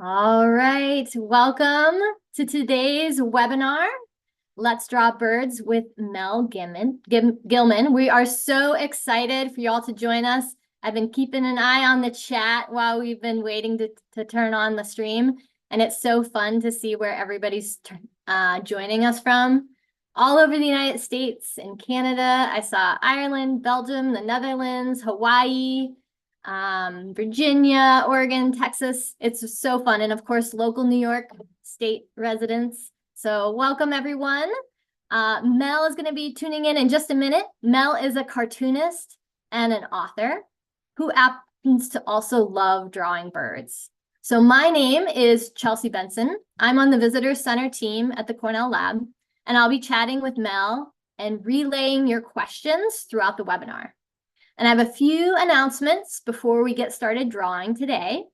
All right, welcome to today's webinar, Let's Draw Birds with Mel Gillman. We are so excited for y'all to join us. I've been keeping an eye on the chat while we've been waiting to turn on the stream, and it's so fun to see where everybody's joining us from. All over the United States and Canada. I saw Ireland, Belgium, the Netherlands, Hawaii, Virginia, Oregon, Texas. It's so fun. And of course, local New York State residents. So welcome everyone. Mel is going to be tuning in just a minute. Mel is a cartoonist and an author who happens to also love drawing birds. So my name is Chelsea Benson. I'm on the Visitor Center team at the Cornell Lab, and I'll be chatting with Mel and relaying your questions throughout the webinar. And I have a few announcements before we get started drawing today.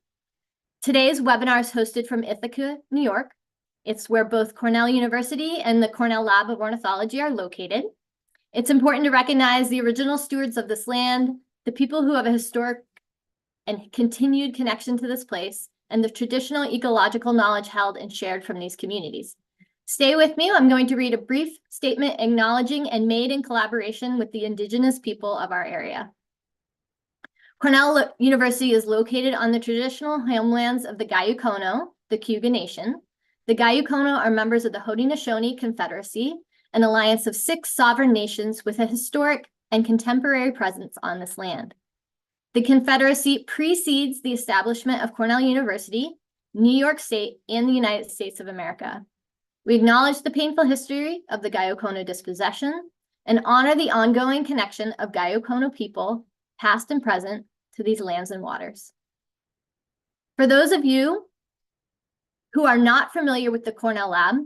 Today's webinar is hosted from Ithaca, New York. It's where both Cornell University and the Cornell Lab of Ornithology are located. It's important to recognize the original stewards of this land, the people who have a historic and continued connection to this place, and the traditional ecological knowledge held and shared from these communities. Stay with me. I'm going to read a brief statement acknowledging and made in collaboration with the indigenous people of our area. Cornell University is located on the traditional homelands of the Gayukono, the Cayuga Nation. The Gayukono are members of the Haudenosaunee Confederacy, an alliance of 6 sovereign nations with a historic and contemporary presence on this land. The Confederacy precedes the establishment of Cornell University, New York State, and the United States of America. We acknowledge the painful history of the Gayukono dispossession and honor the ongoing connection of Gayukono people, past and present, to these lands and waters. For those of you who are not familiar with the Cornell Lab,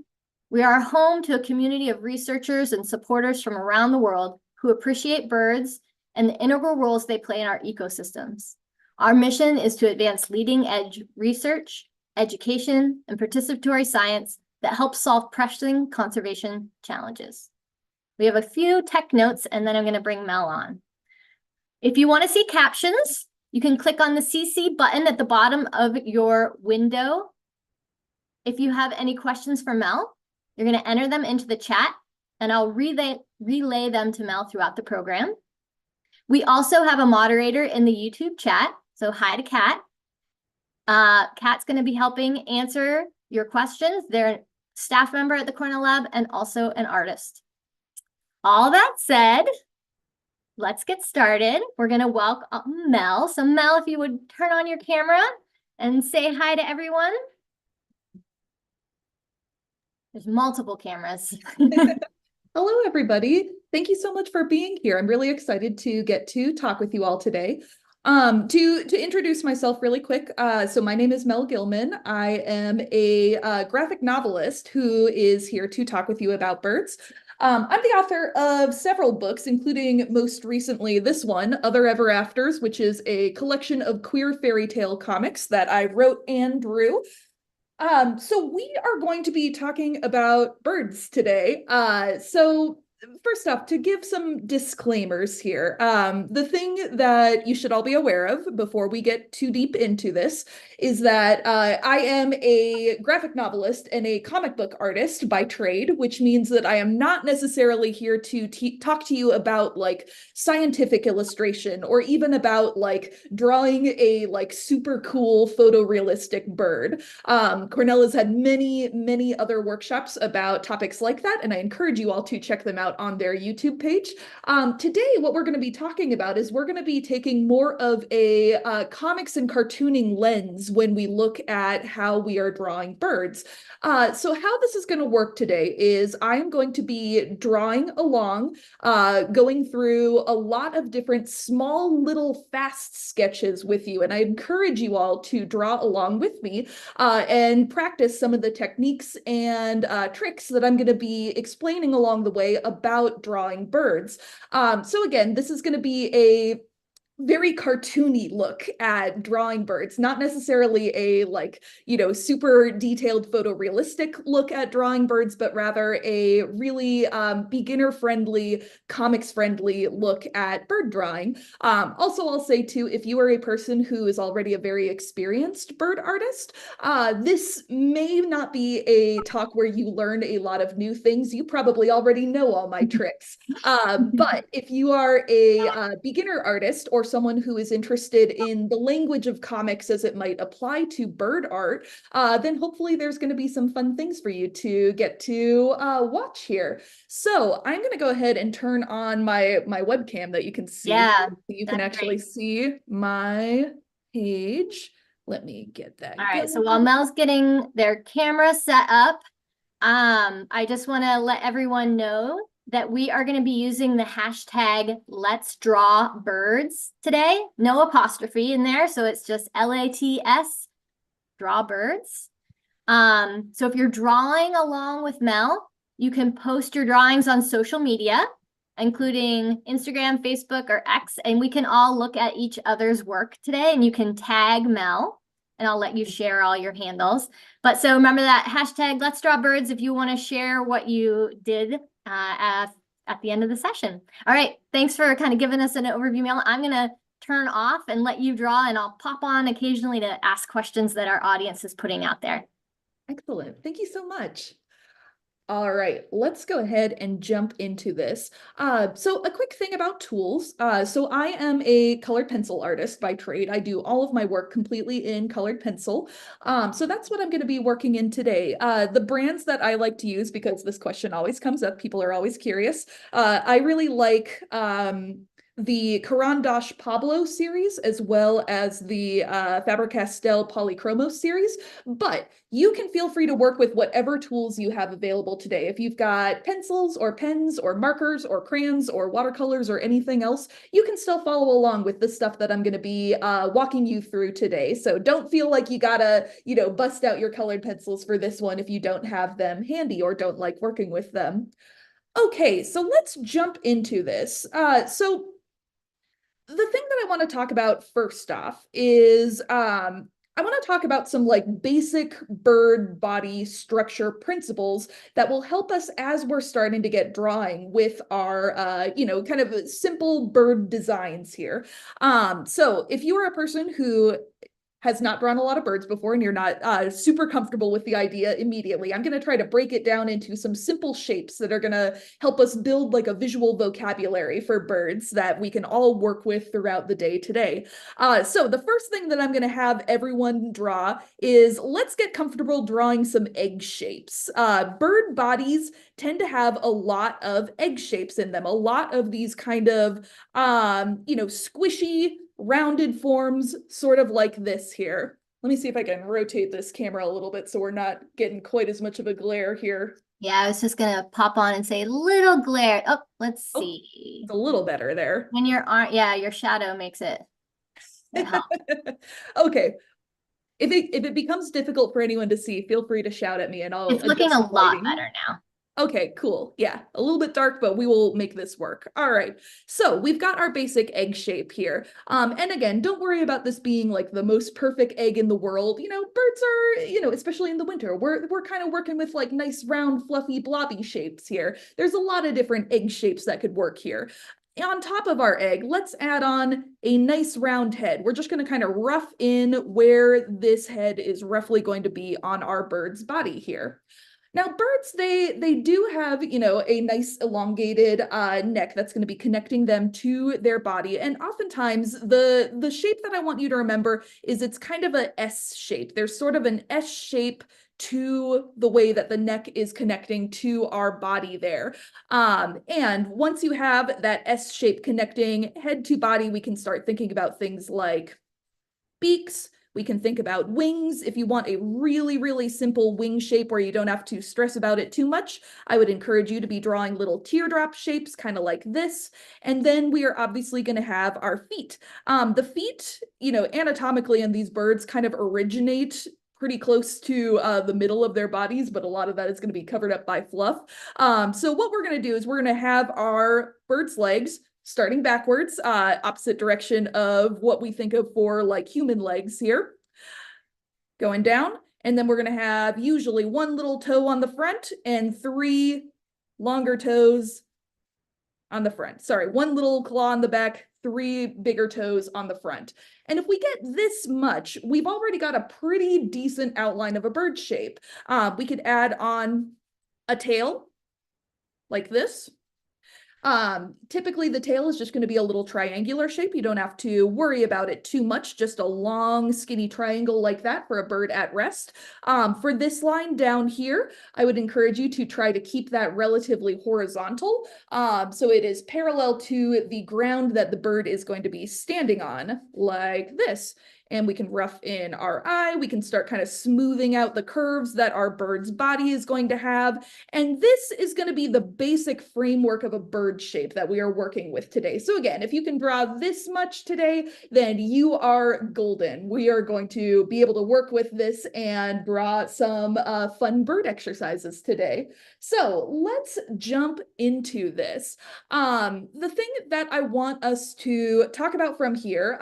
we are home to a community of researchers and supporters from around the world who appreciate birds and the integral roles they play in our ecosystems. Our mission is to advance leading-edge research, education, and participatory science that helps solve pressing conservation challenges. We have a few tech notes, and then I'm going to bring Mel on. If you want to see captions, you can click on the CC button at the bottom of your window. If you have any questions for Mel, you're going to enter them into the chat, and I'll relay them to Mel throughout the program. We also have a moderator in the YouTube chat, so hi to Kat. Kat's going to be helping answer your questions. They're a staff member at the Cornell Lab and also an artist. All that said, let's get started. We're going to welcome Mel. So Mel, if you would turn on your camera and say hi to everyone. There's multiple cameras. Hello, everybody. Thank you so much for being here. I'm really excited to get to talk with you all today. To introduce myself really quick, so my name is Mel Gillman. I am a graphic novelist who is here to talk with you about birds. I'm the author of several books, including most recently this one, Other Ever Afters, which is a collection of queer fairy tale comics that I wrote and drew. So we are going to be talking about birds today. So first off, to give some disclaimers here, the thing that you should all be aware of before we get too deep into this is that I am a graphic novelist and a comic book artist by trade, which means that I am not necessarily here to talk to you about like scientific illustration or even about like drawing a like super cool photorealistic bird. Cornell has had many other workshops about topics like that, and I encourage you all to check them out on their YouTube page. Today, what we're going to be talking about is we're going to be taking more of a comics and cartooning lens when we look at how we are drawing birds. So how this is going to work today is I'm going to be drawing along, going through a lot of different small little fast sketches with you, and I encourage you all to draw along with me and practice some of the techniques and tricks that I'm going to be explaining along the way about drawing birds. So again, this is going to be a very cartoony look at drawing birds, not necessarily a like, super detailed photorealistic look at drawing birds, but rather a really beginner friendly, comics friendly look at bird drawing. Also, I'll say too, if you are a person who is already a very experienced bird artist, this may not be a talk where you learn a lot of new things. You probably already know all my tricks. But if you are a beginner artist or someone who is interested in the language of comics as it might apply to bird art, then hopefully there's going to be some fun things for you to get to watch here. So I'm going to go ahead and turn on my webcam that you can see. Yeah, So you can that's actually great. see my page. Let me get that All right, so while going. Mel's getting their camera set up, I just want to let everyone know that we are going to be using the hashtag Let's Draw Birds today. No apostrophe in there, so it's just LATS Draw Birds. So if you're drawing along with Mel, you can post your drawings on social media, including Instagram, Facebook, or X, and we can all look at each other's work today, and you can tag Mel, and I'll let you share all your handles. But so remember that hashtag Let's Draw Birds if you want to share what you did at the end of the session. All right, thanks for kind of giving us an overview, Mel. I'm going to turn off and let you draw, and I'll pop on occasionally to ask questions that our audience is putting out there. Excellent. Thank you so much. All right, let's go ahead and jump into this. So a quick thing about tools. So I am a colored pencil artist by trade. I do all of my work completely in colored pencil. So that's what I'm going to be working in today. The brands that I like to use, because this question always comes up, people are always curious. I really like the Caran d'Ache Pablo series, as well as the Faber-Castell Polychromos series, but you can feel free to work with whatever tools you have available today. If you've got pencils or pens or markers or crayons or watercolors or anything else, you can still follow along with the stuff that I'm going to be walking you through today. So don't feel like you gotta, bust out your colored pencils for this one if you don't have them handy or don't like working with them. Okay, so let's jump into this. So the thing that I want to talk about first off is I want to talk about some like basic bird body structure principles that will help us as we're starting to get drawing with our kind of simple bird designs here. So if you are a person who has not drawn a lot of birds before and you're not super comfortable with the idea immediately, I'm going to try to break it down into some simple shapes that are going to help us build like a visual vocabulary for birds that we can all work with throughout the day today. So the first thing that I'm going to have everyone draw is, let's get comfortable drawing some egg shapes. Bird bodies tend to have a lot of egg shapes in them, a lot of these kind of squishy rounded forms, sort of like this here. Let me see if I can rotate this camera a little bit so we're not getting quite as much of a glare here. Yeah, I was just gonna pop on and say little glare. Oh, let's Oh, see. it's a little better there. When your arm, yeah, your shadow makes it help. Okay. If it becomes difficult for anyone to see, feel free to shout at me and I'll It's looking adjust a the lot lighting. better now. Okay, cool. Yeah, a little bit dark, but we will make this work. All right. So we've got our basic egg shape here. And again, don't worry about this being like the most perfect egg in the world. Birds are, especially in the winter, we're kind of working with like nice round, fluffy, blobby shapes here. There's a lot of different egg shapes that could work here. On top of our egg, let's add on a nice round head. We're just going to kind of rough in where this head is roughly going to be on our bird's body here. Now, birds, they do have, a nice elongated neck that's going to be connecting them to their body. And oftentimes the shape that I want you to remember is it's kind of a S shape. There's sort of an S shape to the way that the neck is connecting to our body there. And once you have that S shape connecting head to body, we can start thinking about things like beaks. We can think about wings. If you want a really, really simple wing shape where you don't have to stress about it too much, I would encourage you to be drawing little teardrop shapes, kind of like this. And then we are obviously going to have our feet. The feet, anatomically in these birds kind of originate pretty close to the middle of their bodies, but a lot of that is going to be covered up by fluff. So what we're going to do is we're going to have our bird's legs starting backwards, opposite direction of what we think of for like human legs here. Going down, and then we're going to have usually one little toe on the front and three longer toes on the front. Sorry, one little claw on the back, three bigger toes on the front. And if we get this much, we've already got a pretty decent outline of a bird shape. We could add on a tail like this. Typically the tail is just going to be a little triangular shape. You don't have to worry about it too much, just a long skinny triangle like that for a bird at rest. For this line down here, I would encourage you to try to keep that relatively horizontal. So it is parallel to the ground that the bird is going to be standing on like this. And we can rough in our eye. We can start kind of smoothing out the curves that our bird's body is going to have. And this is going to be the basic framework of a bird shape that we are working with today. So again, if you can draw this much today, then you are golden. We are going to be able to work with this and draw some fun bird exercises today. So let's jump into this. The thing that I want us to talk about from here,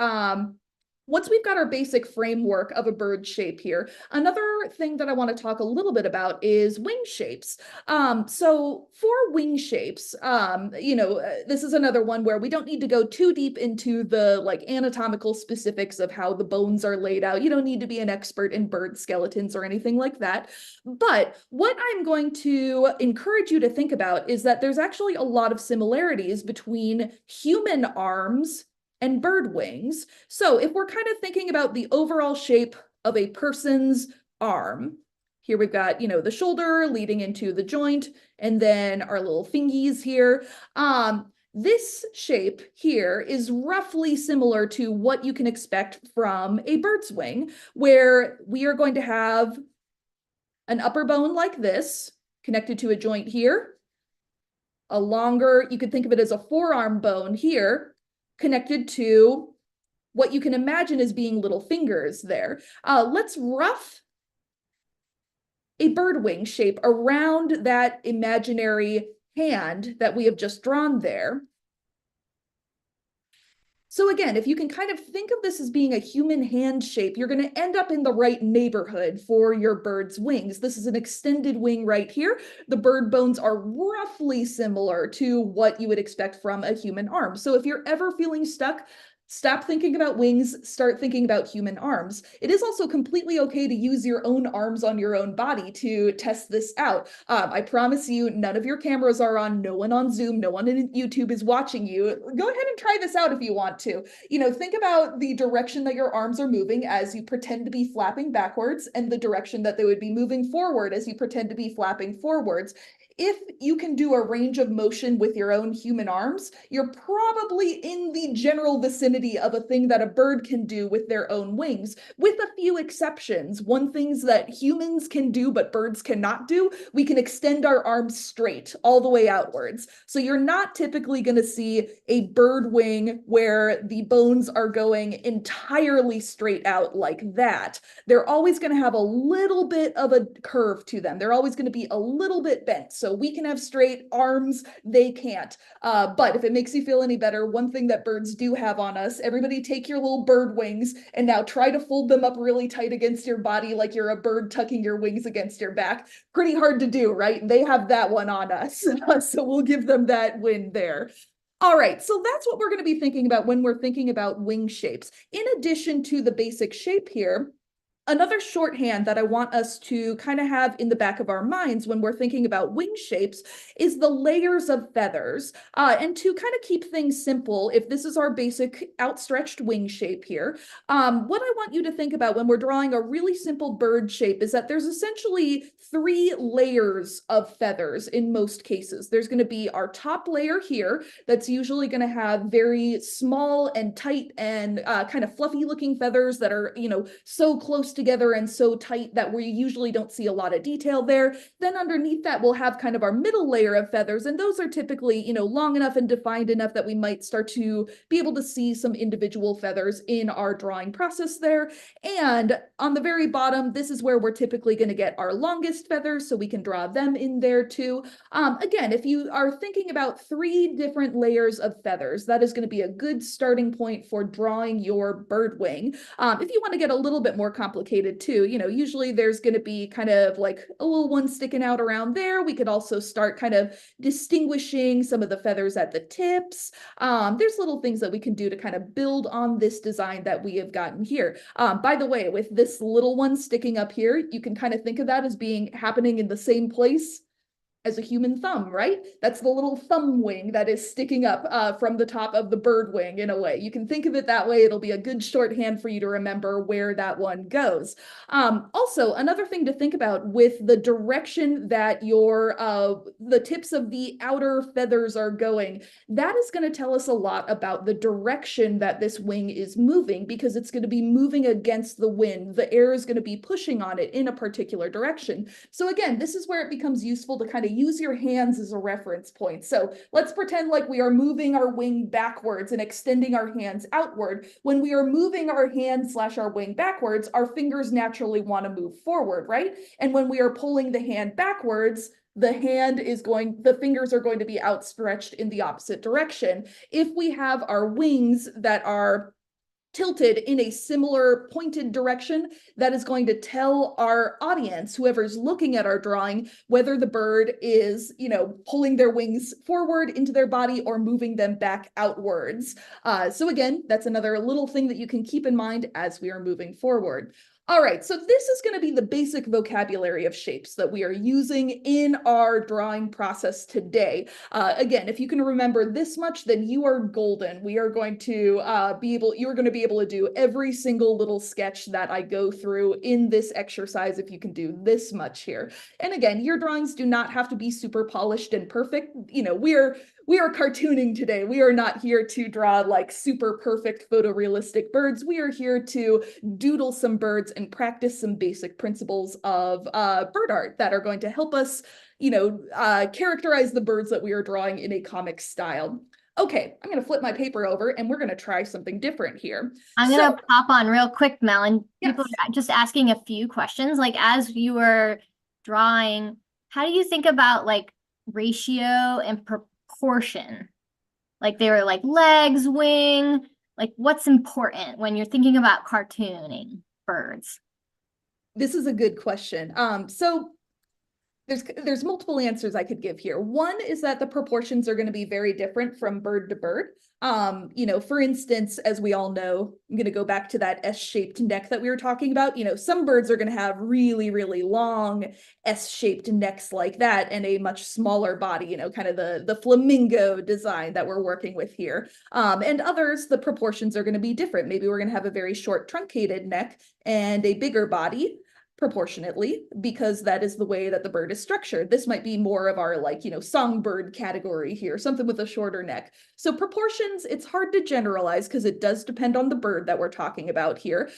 once we've got our basic framework of a bird shape here, another thing that I want to talk a little bit about is wing shapes. So for wing shapes, this is another one where we don't need to go too deep into the like anatomical specifics of how the bones are laid out. You don't need to be an expert in bird skeletons or anything like that. But what I'm going to encourage you to think about is that there's actually a lot of similarities between human arms and bird wings. So if we're kind of thinking about the overall shape of a person's arm, here we've got, the shoulder leading into the joint, and then our little fingies here. This shape here is roughly similar to what you can expect from a bird's wing, where we are going to have an upper bone like this, connected to a joint here, a longer, you could think of it as a forearm bone here, connected to what you can imagine as being little fingers there. Let's rough a bird wing shape around that imaginary hand that we have just drawn there. So again, if you can kind of think of this as being a human hand shape, you're going to end up in the right neighborhood for your bird's wings. This is an extended wing right here. The bird bones are roughly similar to what you would expect from a human arm. So if you're ever feeling stuck, stop thinking about wings, start thinking about human arms. It is also completely okay to use your own arms on your own body to test this out. I promise you, none of your cameras are on, no one on Zoom, no one in YouTube is watching you. Go ahead and try this out if you want to. Think about the direction that your arms are moving as you pretend to be flapping backwards and the direction that they would be moving forward as you pretend to be flapping forwards. If you can do a range of motion with your own human arms, you're probably in the general vicinity of a thing that a bird can do with their own wings, with a few exceptions. One things that humans can do but birds cannot do, we can extend our arms straight all the way outwards. So you're not typically going to see a bird wing where the bones are going entirely straight out like that. They're always going to have a little bit of a curve to them. They're always going to be a little bit bent. So we can have straight arms, they can't. But if it makes you feel any better, one thing that birds do have on us, everybody take your little bird wings and now try to fold them up really tight against your body like you're a bird tucking your wings against your back. Pretty hard to do, right? They have that one on us. So we'll give them that win there. All right, so that's what we're going to be thinking about when we're thinking about wing shapes. In addition to the basic shape here, another shorthand that I want us to kind of have in the back of our minds when we're thinking about wing shapes is the layers of feathers. And to kind of keep things simple, if this is our basic outstretched wing shape here, what I want you to think about when we're drawing a really simple bird shape is that there's essentially 3 layers of feathers in most cases. There's going to be our top layer here that's usually going to have very small and tight and kind of fluffy looking feathers that are, so close together and so tight that we usually don't see a lot of detail there. Then underneath that, we'll have kind of our middle layer of feathers, and those are typically, you know, long enough and defined enough that we might start to be able to see some individual feathers in our drawing process there. And on the very bottom, this is where we're typically going to get our longest feathers, so we can draw them in there too. Again, if you are thinking about 3 different layers of feathers, that is going to be a good starting point for drawing your bird wing. If you want to get a little bit more complicated too, you know, usually there's going to be kind of like a little one sticking out around there. We could also start kind of distinguishing some of the feathers at the tips. There's little things that we can do to kind of build on this design that we have gotten here. By the way, with this little one sticking up here, you can kind of think of that as being happening in the same place as a human thumb, right? That's the little thumb wing that is sticking up from the top of the bird wing in a way. You can think of it that way. It'll be a good shorthand for you to remember where that one goes. Also, another thing to think about with the direction that the tips of the outer feathers are going, that is going to tell us a lot about the direction that this wing is moving, because it's going to be moving against the wind. The air is going to be pushing on it in a particular direction. So again, this is where it becomes useful to kind of use your hands as a reference point. So let's pretend like we are moving our wing backwards and extending our hands outward. When we are moving our hand / our wing backwards, our fingers naturally want to move forward, right? And when we are pulling the hand backwards, the fingers are going to be outstretched in the opposite direction. If we have our wings that are tilted in a similar pointed direction, that is going to tell our audience, whoever's looking at our drawing, whether the bird is, you know, pulling their wings forward into their body or moving them back outwards. So again, that's another little thing that you can keep in mind as we are moving forward. All right, so this is going to be the basic vocabulary of shapes that we are using in our drawing process today. Again, if you can remember this much, then you are golden. We are going to you're going to be able to do every single little sketch that I go through in this exercise if you can do this much here. And again, your drawings do not have to be super polished and perfect. You know, we are cartooning today. We are not here to draw like super perfect photorealistic birds. We are here to doodle some birds and practice some basic principles of bird art that are going to help us, you know, characterize the birds that we are drawing in a comic style. Okay, I'm going to flip my paper over and we're going to try something different here. I'm going to pop on real quick, Mel, and people Yes. are just asking a few questions. Like, as you were drawing, how do you think about like ratio and proportion? Like, they were like legs, wing, like what's important when you're thinking about cartooning birds? This is a good question. So there's multiple answers I could give here. One is that the proportions are going to be very different from bird to bird. You know, for instance, as we all know, I'm going to go back to that S-shaped neck that we were talking about. You know, some birds are going to have really, really long S-shaped necks like that and a much smaller body, you know, kind of the flamingo design that we're working with here. And others, the proportions are going to be different. Maybe we're going to have a very short truncated neck and a bigger body, proportionately, because that is the way that the bird is structured. This might be more of our, like, you know, songbird category here, something with a shorter neck. So proportions, it's hard to generalize because it does depend on the bird that we're talking about here.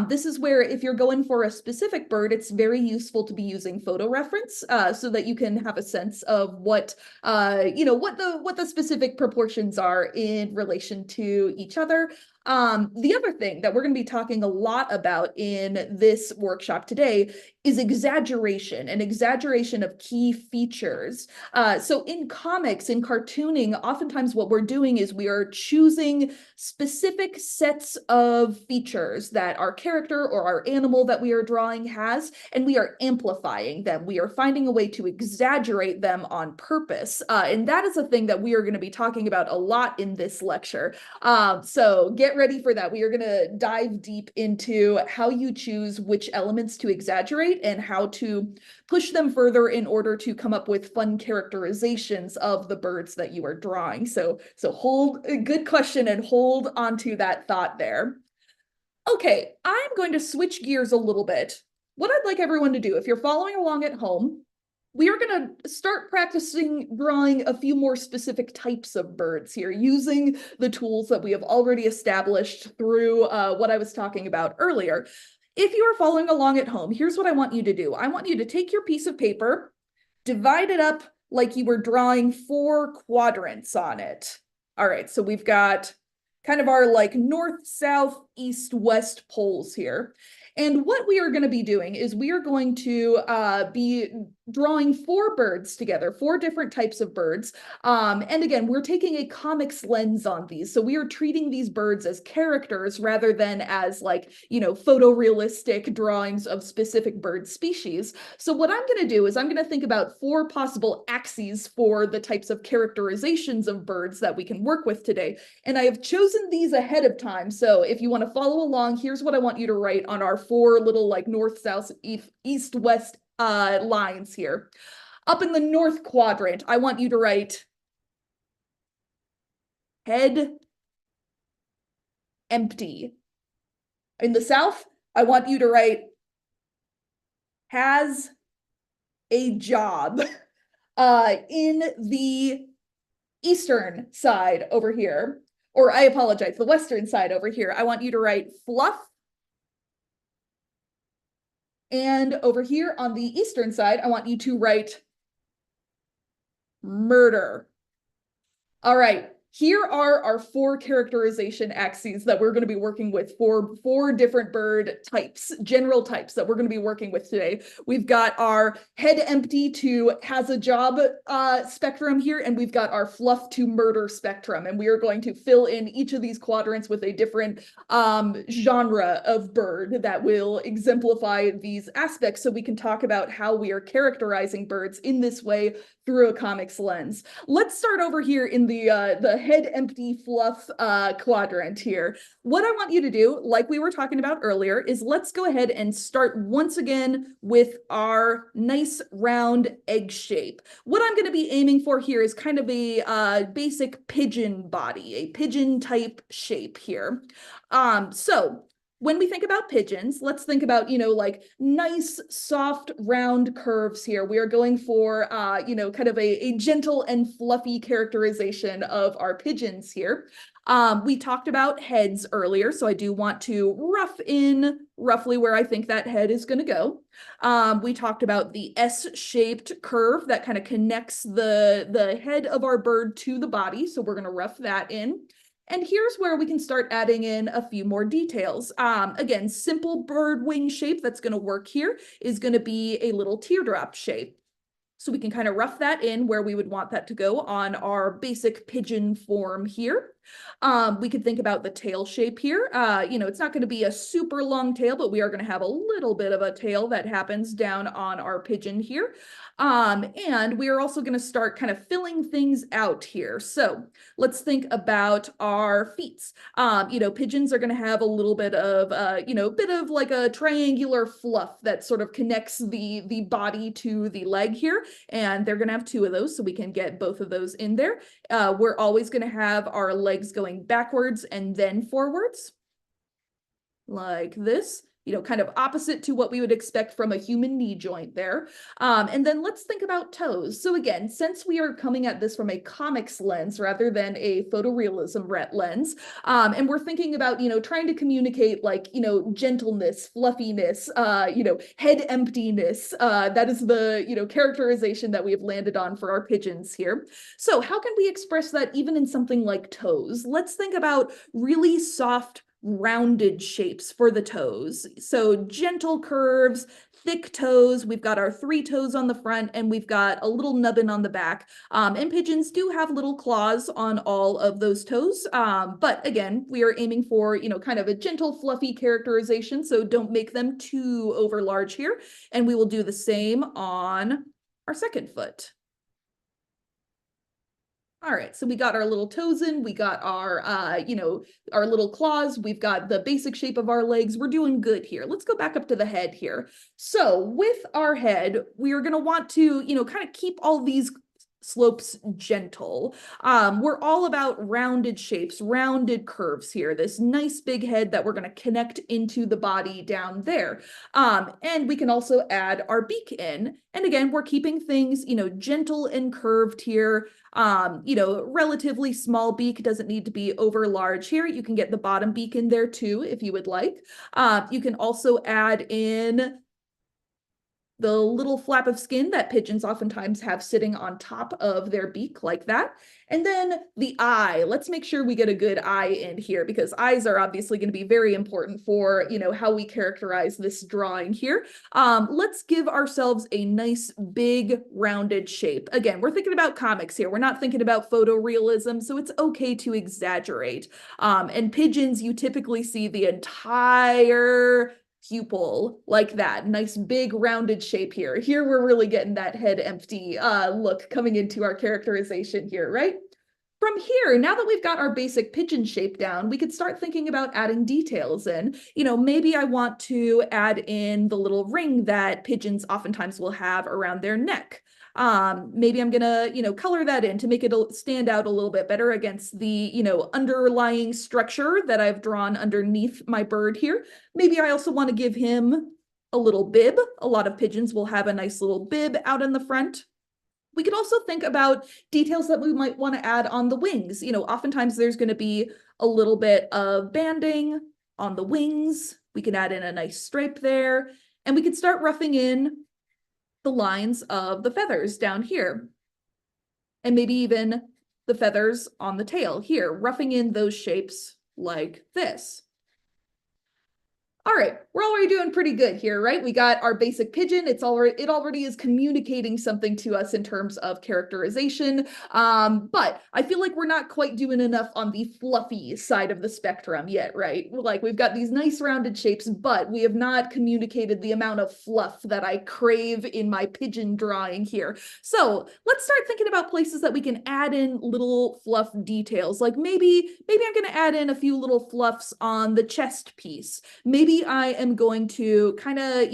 This is where if you're going for a specific bird, it's very useful to be using photo reference so that you can have a sense of what, you know, what the specific proportions are in relation to each other. The other thing that we're going to be talking a lot about in this workshop today is exaggeration and exaggeration of key features. So in comics, in cartooning, oftentimes what we're doing is we are choosing specific sets of features that our character or our animal that we are drawing has, and we are amplifying them. We are finding a way to exaggerate them on purpose. And that is a thing that we are going to be talking about a lot in this lecture. So get ready for that. We are going to dive deep into how you choose which elements to exaggerate and how to push them further in order to come up with fun characterizations of the birds that you are drawing. So hold a good question and hold onto that thought there. Okay, I'm going to switch gears a little bit. What I'd like everyone to do, if you're following along at home, we are going to start practicing drawing a few more specific types of birds here using the tools that we have already established through what I was talking about earlier. If you are following along at home, here's what I want you to do. I want you to take your piece of paper, divide it up like you were drawing 4 quadrants on it. All right, so we've got kind of our like north, south, east, west poles here. And what we are going to be doing is we are going to be drawing 4 birds together, 4 different types of birds. And again, we're taking a comics lens on these. So we are treating these birds as characters rather than as like, photorealistic drawings of specific bird species. So what I'm going to do is I'm going to think about 4 possible axes for the types of characterizations of birds that we can work with today. And I have chosen these ahead of time. So if you want to follow along, here's what I want you to write on our 4 little like north, south, east, west lines here. Up in the north quadrant, I want you to write head empty. In the south, I want you to write has a job. In the eastern side over here, or I apologize, the western side over here, I want you to write fluff. And over here on the eastern side, I want you to write murder. All right, here are our 4 characterization axes that we're going to be working with for 4 different bird types, general types that we're going to be working with today. We've got our head empty to has a job spectrum here, and we've got our fluff to murder spectrum. And we are going to fill in each of these quadrants with a different genre of bird that will exemplify these aspects so we can talk about how we are characterizing birds in this way through a comics lens. Let's start over here in the head empty fluff quadrant here. What I want you to do, like we were talking about earlier, is let's go ahead and start once again with our nice round egg shape. What I'm going to be aiming for here is kind of a basic pigeon body, a pigeon type shape here. So when we think about pigeons, let's think about, like nice, soft, round curves here. We are going for, kind of a gentle and fluffy characterization of our pigeons here. We talked about heads earlier, so I do want to rough in roughly where I think that head is going to go. We talked about the S-shaped curve that kind of connects the head of our bird to the body, so we're going to rough that in. And here's where we can start adding in a few more details. Again, simple bird wing shape that's going to work here is going to be a little teardrop shape. So we can kind of rough that in where we would want that to go on our basic pigeon form here. We could think about the tail shape here. It's not going to be a super long tail, but we are going to have a little bit of a tail that happens down on our pigeon here. And we are also going to start kind of filling things out here. So let's think about our feet. Pigeons are going to have a little bit of, bit of like a triangular fluff that sort of connects the body to the leg here. And they're going to have 2 of those, so we can get both of those in there. We're always going to have our legs going backwards and then forwards, like this. Kind of opposite to what we would expect from a human knee joint there. And then let's think about toes. So again, since we are coming at this from a comics lens rather than a photorealism lens, and we're thinking about, trying to communicate like, gentleness, fluffiness, head emptiness, that is the, characterization that we have landed on for our pigeons here. So how can we express that even in something like toes? Let's think about really soft, rounded shapes for the toes. So gentle curves, thick toes. We've got our 3 toes on the front, and we've got a little nubbin on the back. And pigeons do have little claws on all of those toes. But again, we are aiming for, kind of a gentle, fluffy characterization. So don't make them too over large here. And we will do the same on our second foot. All right, so we got our little toes in, we got our, our little claws, we've got the basic shape of our legs. We're doing good here. Let's go back up to the head here. So with our head, we are going to want to, kind of keep all these slopes gentle. We're all about rounded shapes, rounded curves here, this nice big head that we're going to connect into the body down there. And we can also add our beak in. And again, we're keeping things, gentle and curved here. Relatively small beak, doesn't need to be over large here. You can get the bottom beak in there too, if you would like. You can also add in the little flap of skin that pigeons oftentimes have sitting on top of their beak like that. And then the eye, let's make sure we get a good eye in here, because eyes are obviously going to be very important for, how we characterize this drawing here. Let's give ourselves a nice big rounded shape. Again, we're thinking about comics here. We're not thinking about photorealism, so it's okay to exaggerate. And pigeons, you typically see the entire pupil like that. Nice big rounded shape here. Here we're really getting that head empty look coming into our characterization here, right? From here, now that we've got our basic pigeon shape down, we could start thinking about adding details in. Maybe I want to add in the little ring that pigeons oftentimes will have around their neck. Maybe I'm gonna, color that in to make it stand out a little bit better against the, underlying structure that I've drawn underneath my bird here. Maybe I also want to give him a little bib. A lot of pigeons will have a nice little bib out in the front. We could also think about details that we might want to add on the wings. Oftentimes there's going to be a little bit of banding on the wings. We can add in a nice stripe there, and we could start roughing in the lines of the feathers down here. And maybe even the feathers on the tail here, roughing in those shapes like this. All right, we're already doing pretty good here, right? We got our basic pigeon. It already is communicating something to us in terms of characterization. But I feel like we're not quite doing enough on the fluffy side of the spectrum yet, right? Like, we've got these nice rounded shapes, but we have not communicated the amount of fluff that I crave in my pigeon drawing here. So let's start thinking about places that we can add in little fluff details. Like maybe I'm going to add in a few little fluffs on the chest piece. Maybe I am going to kind of,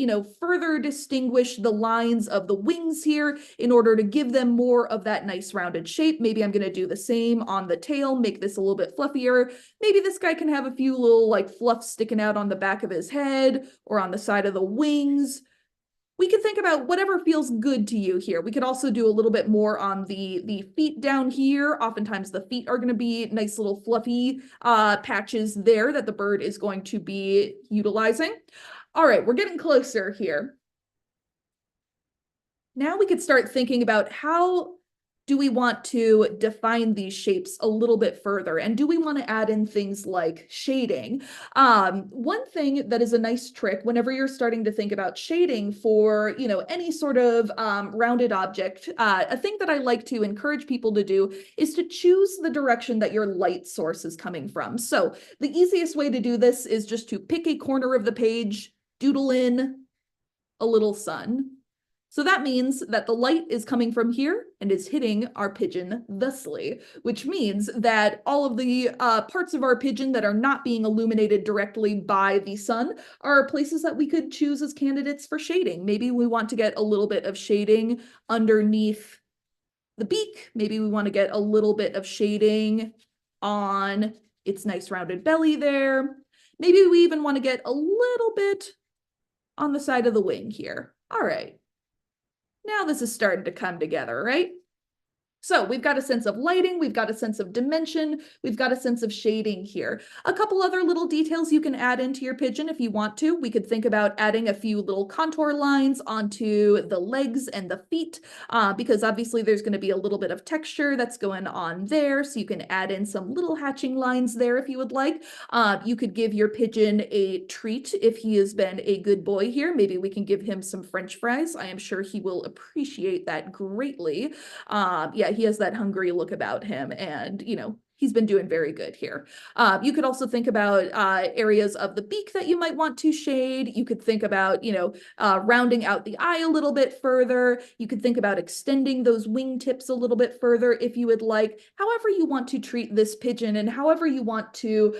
further distinguish the lines of the wings here in order to give them more of that nice rounded shape. Maybe I'm going to do the same on the tail, make this a little bit fluffier. Maybe this guy can have a few little like fluffs sticking out on the back of his head or on the side of the wings. We could think about whatever feels good to you here. We could also do a little bit more on the feet down here. Oftentimes the feet are going to be nice little fluffy patches there that the bird is going to be utilizing. All right, we're getting closer here. Now we could start thinking about how do we want to define these shapes a little bit further? And do we want to add in things like shading? One thing that is a nice trick whenever you're starting to think about shading for, any sort of rounded object, a thing that I like to encourage people to do is to choose the direction that your light source is coming from. So the easiest way to do this is just to pick a corner of the page, doodle in a little sun. So that means that the light is coming from here and is hitting our pigeon thusly, which means that all of the parts of our pigeon that are not being illuminated directly by the sun are places that we could choose as candidates for shading. Maybe we want to get a little bit of shading underneath the beak. Maybe we want to get a little bit of shading on its nice rounded belly there. Maybe we even want to get a little bit on the side of the wing here. All right. Now this is starting to come together, right? So we've got a sense of lighting, we've got a sense of dimension, we've got a sense of shading here. A couple other little details you can add into your pigeon if you want to. We could think about adding a few little contour lines onto the legs and the feet, because obviously there's going to be a little bit of texture that's going on there. So you can add in some little hatching lines there if you would like. You could give your pigeon a treat if he has been a good boy here. Maybe we can give him some French fries. I am sure he will appreciate that greatly. Yeah, he has that hungry look about him, and he's been doing very good here. You could also think about areas of the beak that you might want to shade. You could think about, rounding out the eye a little bit further. You could think about extending those wingtips a little bit further if you would like. However you want to treat this pigeon and however you want to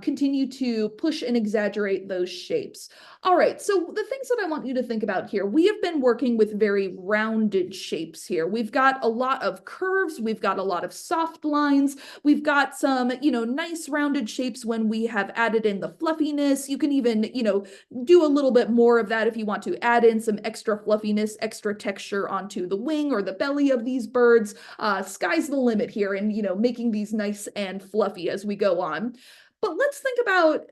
continue to push and exaggerate those shapes. All right, so the things that I want you to think about here, we have been working with very rounded shapes here. We've got a lot of curves, we've got a lot of soft lines, we've got some, nice rounded shapes when we have added in the fluffiness. You can even, do a little bit more of that if you want to add in some extra fluffiness, extra texture onto the wing or the belly of these birds. Sky's the limit here and, making these nice and fluffy as we go on. But let's think about,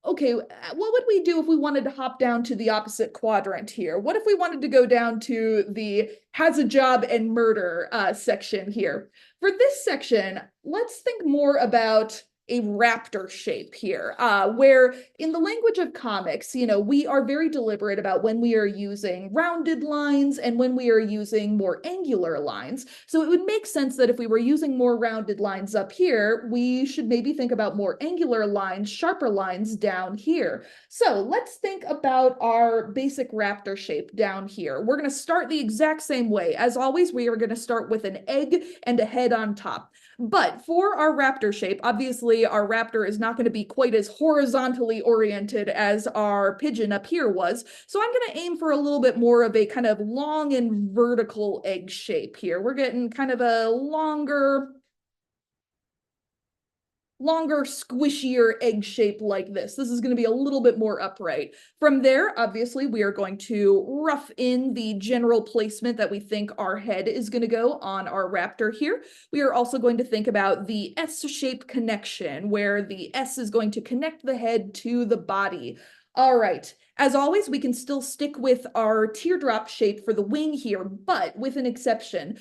okay, what would we do if we wanted to hop down to the opposite quadrant here? What if we wanted to go down to the has a job and murder section here? For this section, let's think more about a raptor shape here, where in the language of comics, we are very deliberate about when we are using rounded lines and when we are using more angular lines. So it would make sense that if we were using more rounded lines up here, we should maybe think about more angular lines, sharper lines down here. So let's think about our basic raptor shape down here. We're going to start the exact same way. As always, we are going to start with an egg and a head on top. But for our raptor shape, obviously our raptor is not going to be quite as horizontally oriented as our pigeon up here was. So I'm going to aim for a little bit more of a kind of long and vertical egg shape here. We're getting kind of a longer, squishier egg shape like this. This is going to be a little bit more upright. From there, obviously, we are going to rough in the general placement that we think our head is going to go on our raptor here. We are also going to think about the S-shape connection, where the S is going to connect the head to the body. All right. As always, we can still stick with our teardrop shape for the wing here, but with an exception.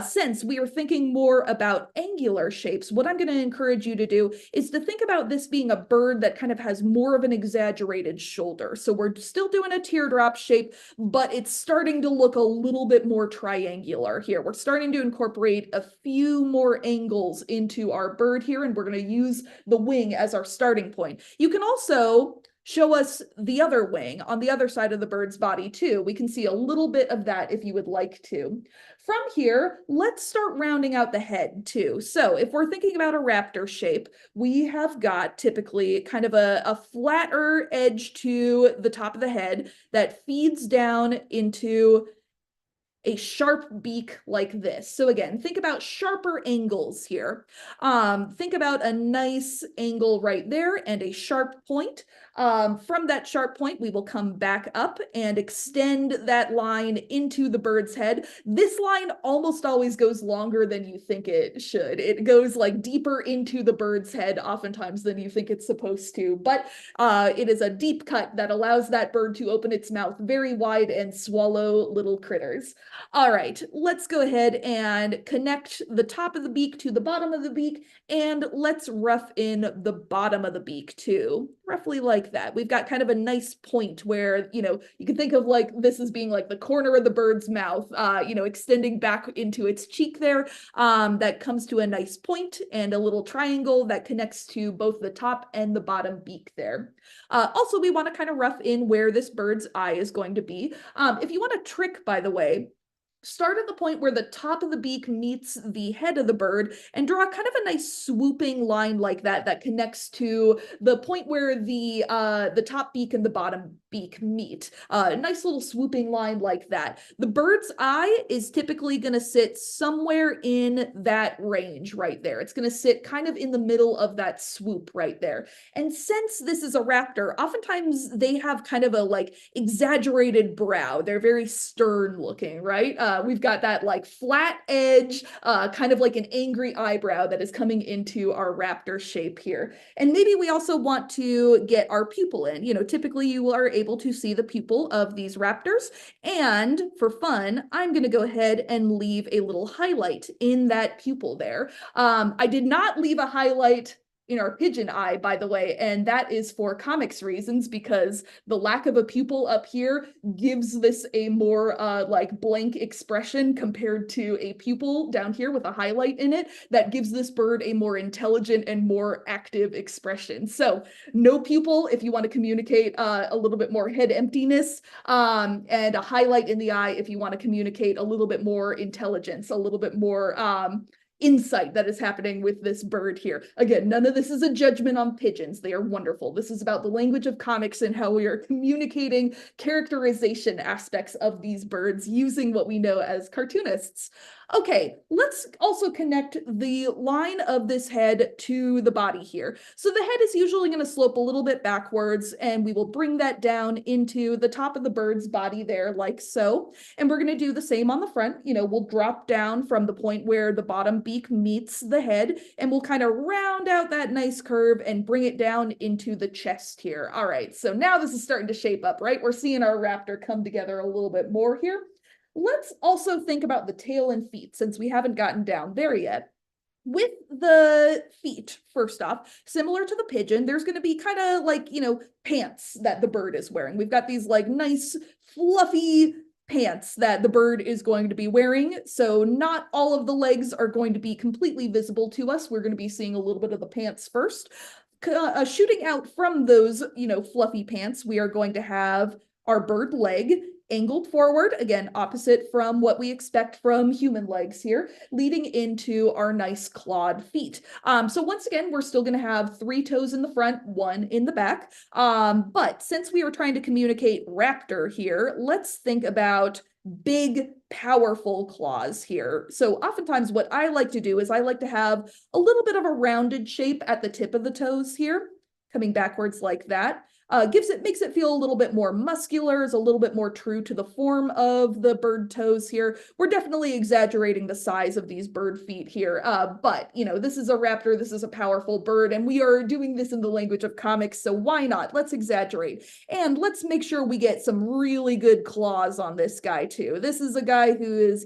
Since we are thinking more about angular shapes, what I'm going to encourage you to do is to think about this being a bird that kind of has more of an exaggerated shoulder. So we're still doing a teardrop shape, but it's starting to look a little bit more triangular here. We're starting to incorporate a few more angles into our bird here, and we're going to use the wing as our starting point. You can also show us the other wing on the other side of the bird's body too. We can see a little bit of that if you would like to. From here, let's start rounding out the head too. So if we're thinking about a raptor shape, we have got typically kind of a flatter edge to the top of the head that feeds down into a sharp beak like this. So again, think about sharper angles here. Think about a nice angle right there and a sharp point. From that sharp point, we will come back up and extend that line into the bird's head. This line almost always goes longer than you think it should. It goes like deeper into the bird's head oftentimes than you think it's supposed to, but it is a deep cut that allows that bird to open its mouth very wide and swallow little critters. All right, let's go ahead and connect the top of the beak to the bottom of the beak, and let's rough in the bottom of the beak too, roughly like that. We've got kind of a nice point where, you can think of like this as being like the corner of the bird's mouth, extending back into its cheek there. That comes to a nice point and a little triangle that connects to both the top and the bottom beak there. Also, we want to kind of rough in where this bird's eye is going to be. If you want a trick, by the way, start at the point where the top of the beak meets the head of the bird and draw kind of a nice swooping line like that that connects to the point where the top beak and the bottom beak meet. A nice little swooping line like that. The bird's eye is typically going to sit somewhere in that range right there. It's going to sit kind of in the middle of that swoop right there. And since this is a raptor, oftentimes they have kind of a like exaggerated brow. They're very stern looking, right? We've got that like flat edge, kind of like an angry eyebrow that is coming into our raptor shape here. And maybe we also want to get our pupil in. Typically you are able to see the pupil of these raptors. And for fun, I'm going to go ahead and leave a little highlight in that pupil there. I did not leave a highlight in our pigeon eye, by the way, and that is for comics reasons, because the lack of a pupil up here gives this a more like blank expression compared to a pupil down here with a highlight in it that gives this bird a more intelligent and more active expression. So no pupil if you want to communicate a little bit more head emptiness, and a highlight in the eye if you want to communicate a little bit more intelligence, a little bit more insight that is happening with this bird here. Again, none of this is a judgment on pigeons. They are wonderful. This is about the language of comics and how we are communicating characterization aspects of these birds using what we know as cartoonists. Okay, let's also connect the line of this head to the body here. So the head is usually going to slope a little bit backwards, and we will bring that down into the top of the bird's body there, like so. And we're going to do the same on the front. We'll drop down from the point where the bottom beak meets the head, and we'll kind of round out that nice curve and bring it down into the chest here. All right, so now this is starting to shape up, right? We're seeing our raptor come together a little bit more here. Let's also think about the tail and feet, since we haven't gotten down there yet. With the feet, first off, similar to the pigeon, there's going to be kind of like, pants that the bird is wearing. We've got these like nice, fluffy pants that the bird is going to be wearing. So not all of the legs are going to be completely visible to us. We're going to be seeing a little bit of the pants first. Shooting out from those, fluffy pants, we are going to have our bird leg angled forward, again, opposite from what we expect from human legs here, leading into our nice clawed feet. So once again, we're still going to have 3 toes in the front, 1 in the back. But since we were trying to communicate raptor here, let's think about big, powerful claws here. So oftentimes what I like to do is I like to have a little bit of a rounded shape at the tip of the toes here, coming backwards like that. Makes it feel a little bit more muscular, is a little bit more true to the form of the bird toes here. We're definitely exaggerating the size of these bird feet here, but this is a raptor, this is a powerful bird, and we are doing this in the language of comics, so why not? Let's exaggerate, and let's make sure we get some really good claws on this guy too. This is a guy who is,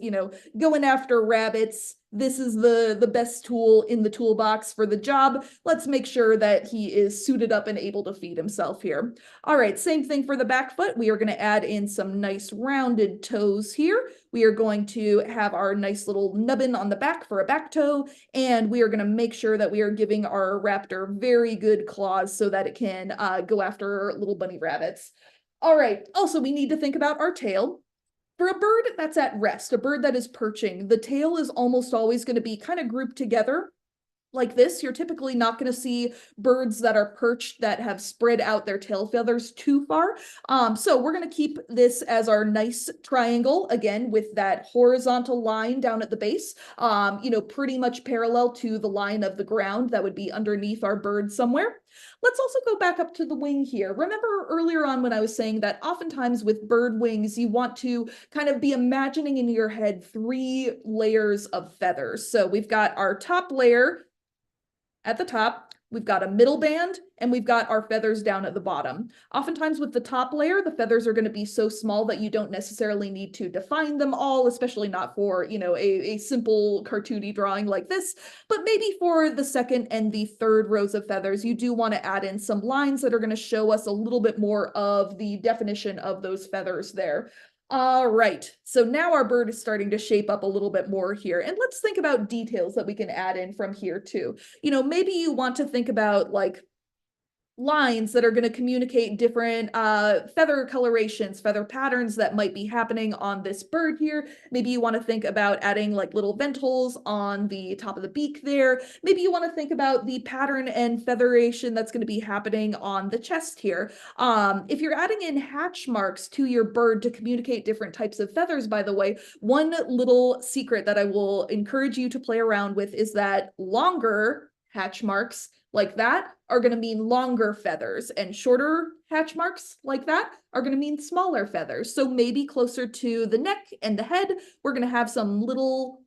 going after rabbits. This is the best tool in the toolbox for the job. Let's make sure that he is suited up and able to feed himself here. All right, same thing for the back foot. We are going to add in some nice rounded toes here. We are going to have our nice little nubbin on the back for a back toe, and we are going to make sure that we are giving our raptor very good claws so that it can go after little bunny rabbits. All right, also we need to think about our tail. For a bird that's at rest, a bird that is perching, the tail is almost always going to be kind of grouped together like this. You're typically not going to see birds that are perched that have spread out their tail feathers too far. So we're going to keep this as our nice triangle, again, with that horizontal line down at the base, pretty much parallel to the line of the ground that would be underneath our bird somewhere. Let's also go back up to the wing here. Remember earlier on when I was saying that oftentimes with bird wings, you want to kind of be imagining in your head 3 layers of feathers. So we've got our top layer at the top, we've got a middle band, and we've got our feathers down at the bottom. Oftentimes with the top layer, the feathers are going to be so small that you don't necessarily need to define them all, especially not for, a simple cartoony drawing like this. But maybe for the second and the third rows of feathers, you do want to add in some lines that are going to show us a little bit more of the definition of those feathers there. All right, so now our bird is starting to shape up a little bit more here. And let's think about details that we can add in from here too. Maybe you want to think about like lines that are going to communicate different feather colorations, feather patterns that might be happening on this bird here. Maybe you want to think about adding like little vent holes on the top of the beak there. Maybe you want to think about the pattern and featheration that's going to be happening on the chest here. If you're adding in hatch marks to your bird to communicate different types of feathers, by the way, one little secret that I will encourage you to play around with is that longer hatch marks like that are going to mean longer feathers, and shorter hatch marks like that are going to mean smaller feathers. So maybe closer to the neck and the head, we're going to have some little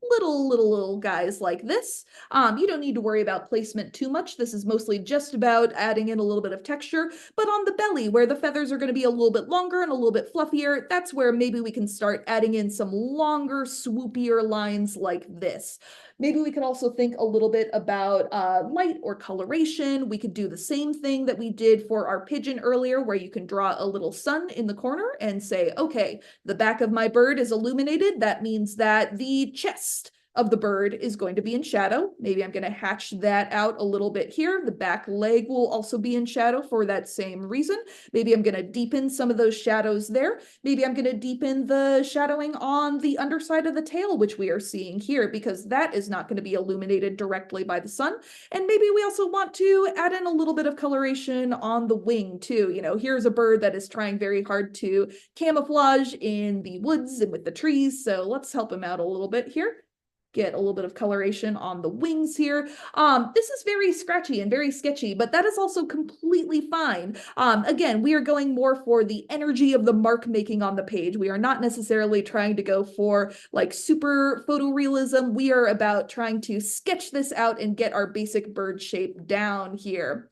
guys like this. You don't need to worry about placement too much. This is mostly just about adding in a little bit of texture. But on the belly, where the feathers are going to be a little bit longer and a little bit fluffier, that's where maybe we can start adding in some longer, swoopier lines like this. Maybe we could also think a little bit about light or color coloration. We could do the same thing that we did for our pigeon earlier, where you can draw a little sun in the corner and say, okay, the back of my bird is illuminated. That means that the chest of the bird is going to be in shadow. Maybe I'm going to hatch that out a little bit here. The back leg will also be in shadow for that same reason. Maybe I'm going to deepen some of those shadows there. Maybe I'm going to deepen the shadowing on the underside of the tail, which we are seeing here, because that is not going to be illuminated directly by the sun. And maybe we also want to add in a little bit of coloration on the wing too. You know, here's a bird that is trying very hard to camouflage in the woods and with the trees. So let's help him out a little bit here. Get a little bit of coloration on the wings here. This is very scratchy and very sketchy, but that is also completely fine. Again, we are going more for the energy of the mark making on the page. We are not necessarily trying to go for like super photorealism. We are about trying to sketch this out and get our basic bird shape down here.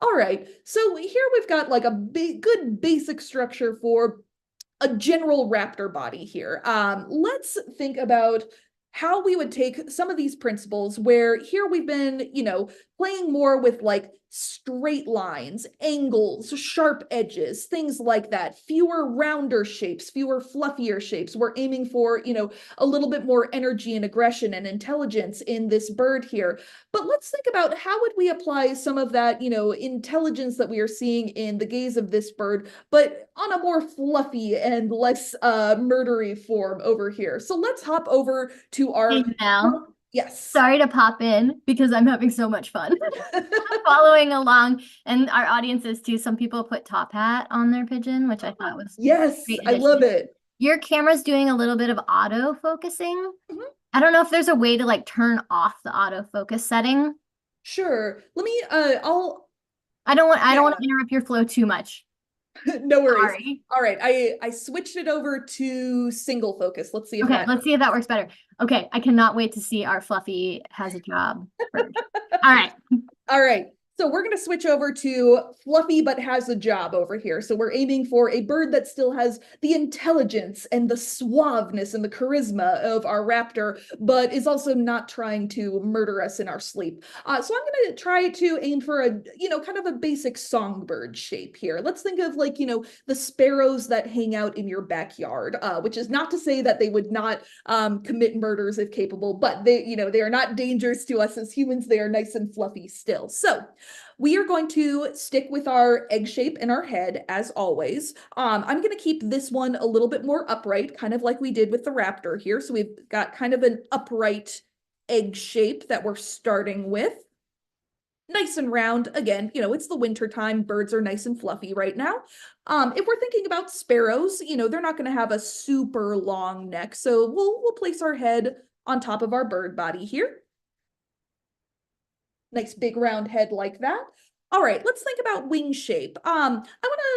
All right, so here we've got like a good basic structure for a general raptor body here. Let's think about how we would take some of these principles where here we've been, you know, playing more with like straight lines, angles, sharp edges, things like that, fewer rounder shapes, fewer fluffier shapes. We're aiming for, you know, a little bit more energy and aggression and intelligence in this bird here. But let's think about how would we apply some of that, you know, intelligence that we are seeing in the gaze of this bird, but on a more fluffy and less murdery form over here. So let's hop over to our... Hey, Mel. Yes. Sorry to pop in because I'm having so much fun following along, and our audience is too. Some people put top hat on their pigeon, which I thought was yes, I love it. Your camera's doing a little bit of auto focusing. Mm-hmm. I don't know if there's a way to like turn off the autofocus setting. Sure. Let me I don't want to interrupt your flow too much. No worries. Sorry. All right, I switched it over to single focus. Let's see if let's see if that works better. Okay, I cannot wait to see our Fluffy has a job. All right. All right. So we're going to switch over to Fluffy but has a job over here. So we're aiming for a bird that still has the intelligence and the suaveness and the charisma of our raptor, but is also not trying to murder us in our sleep. So I'm going to try to aim for a, you know, kind of a basic songbird shape here. Let's think of like, you know, the sparrows that hang out in your backyard, which is not to say that they would not commit murders if capable, but they, you know, they are not dangerous to us as humans. They are nice and fluffy still. So we are going to stick with our egg shape in our head as always. I'm going to keep this one a little bit more upright, kind of like we did with the raptor here. So we've got kind of an upright egg shape that we're starting with. Nice and round. Again, you know, it's the winter time. Birds are nice and fluffy right now. If we're thinking about sparrows, you know, they're not going to have a super long neck. So we'll place our head on top of our bird body here. Nice big round head like that. All right, let's think about wing shape. I want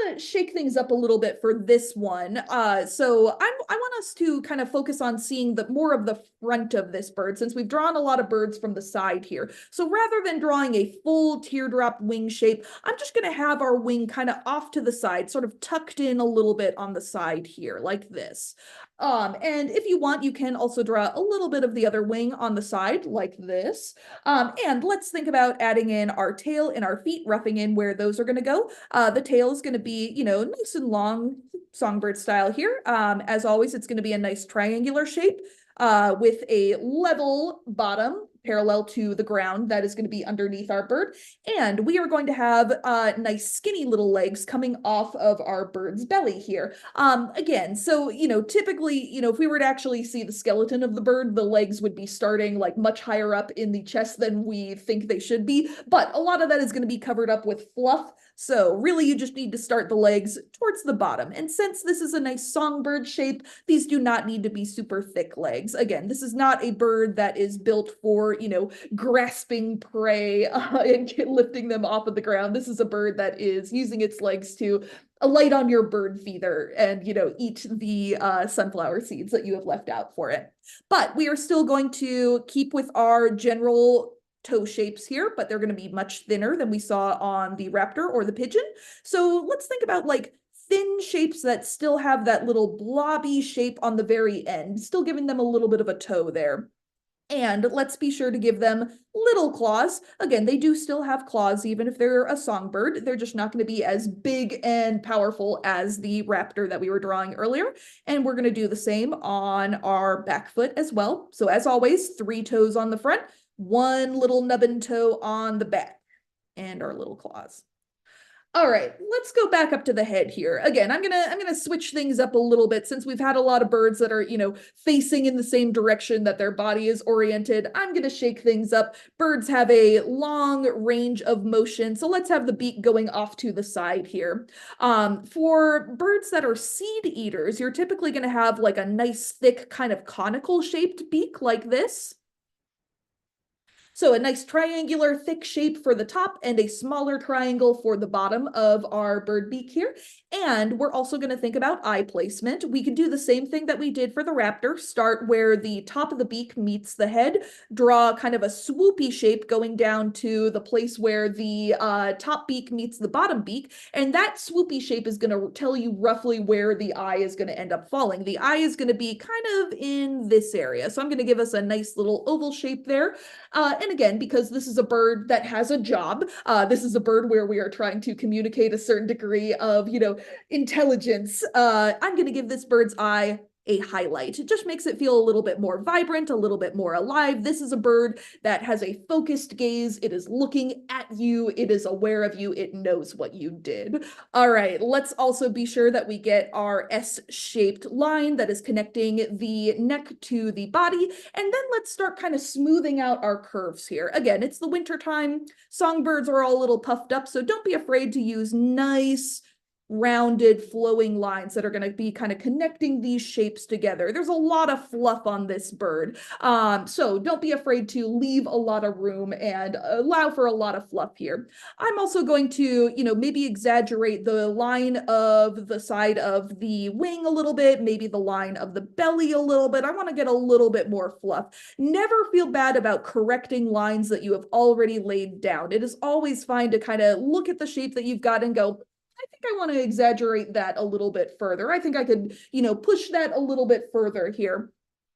to shake things up a little bit for this one. So I want us to kind of focus on seeing the more of the front of this bird, since we've drawn a lot of birds from the side here. So rather than drawing a full teardrop wing shape, I'm just going to have our wing kind of off to the side, sort of tucked in a little bit on the side here, like this. And if you want, you can also draw a little bit of the other wing on the side like this. And let's think about adding in our tail and our feet, roughing in where those are going to go. The tail is going to be, you know, nice and long, songbird style here. As always, it's going to be a nice triangular shape with a level bottom parallel to the ground that is going to be underneath our bird. And we are going to have nice skinny little legs coming off of our bird's belly here. Again, so, you know, typically, you know, if we were to actually see the skeleton of the bird, the legs would be starting like much higher up in the chest than we think they should be. But a lot of that is going to be covered up with fluff. So really you just need to start the legs towards the bottom. And since this is a nice songbird shape, these do not need to be super thick legs. Again, this is not a bird that is built for, you know, grasping prey and lifting them off of the ground. This is a bird that is using its legs to alight on your bird feeder and, you know, eat the sunflower seeds that you have left out for it. But we are still going to keep with our general toe shapes here, but they're going to be much thinner than we saw on the raptor or the pigeon. So let's think about like thin shapes that still have that little blobby shape on the very end, still giving them a little bit of a toe there. And let's be sure to give them little claws. Again, they do still have claws, even if they're a songbird. They're just not going to be as big and powerful as the raptor that we were drawing earlier. And we're going to do the same on our back foot as well. So as always, 3 toes on the front, 1 little nubbin toe on the back, and our little claws. All right, let's go back up to the head here. Again, I'm gonna switch things up a little bit since we've had a lot of birds that are, facing in the same direction that their body is oriented. I'm gonna shake things up. Birds have a long range of motion, so let's have the beak going off to the side here. For birds that are seed eaters, you're typically gonna have like a nice thick kind of conical shaped beak like this. So a nice triangular thick shape for the top and a smaller triangle for the bottom of our bird beak here. And we're also going to think about eye placement. We can do the same thing that we did for the raptor. Start where the top of the beak meets the head, draw kind of a swoopy shape going down to the place where the top beak meets the bottom beak. And that swoopy shape is going to tell you roughly where the eye is going to end up falling. The eye is going to be kind of in this area. So I'm going to give us a nice little oval shape there. And again, because this is a bird that has a job, this is a bird where we are trying to communicate a certain degree of, intelligence. I'm going to give this bird's eye a highlight. It just makes it feel a little bit more vibrant, a little bit more alive. This is a bird that has a focused gaze. It is looking at you. It is aware of you. It knows what you did. All right, let's also be sure that we get our S-shaped line that is connecting the neck to the body. And then let's start kind of smoothing out our curves here. Again, it's the winter time. Songbirds are all a little puffed up, so don't be afraid to use nice, rounded flowing lines that are going to be kind of connecting these shapes together. There's a lot of fluff on this bird. So don't be afraid to leave a lot of room and allow for a lot of fluff here. I'm also going to, maybe exaggerate the line of the side of the wing a little bit, maybe the line of the belly a little bit. I want to get a little bit more fluff. Never feel bad about correcting lines that you have already laid down. It is always fine to kind of look at the shape that you've got and go, I think I want to exaggerate that a little bit further. I think I could, push that a little bit further here.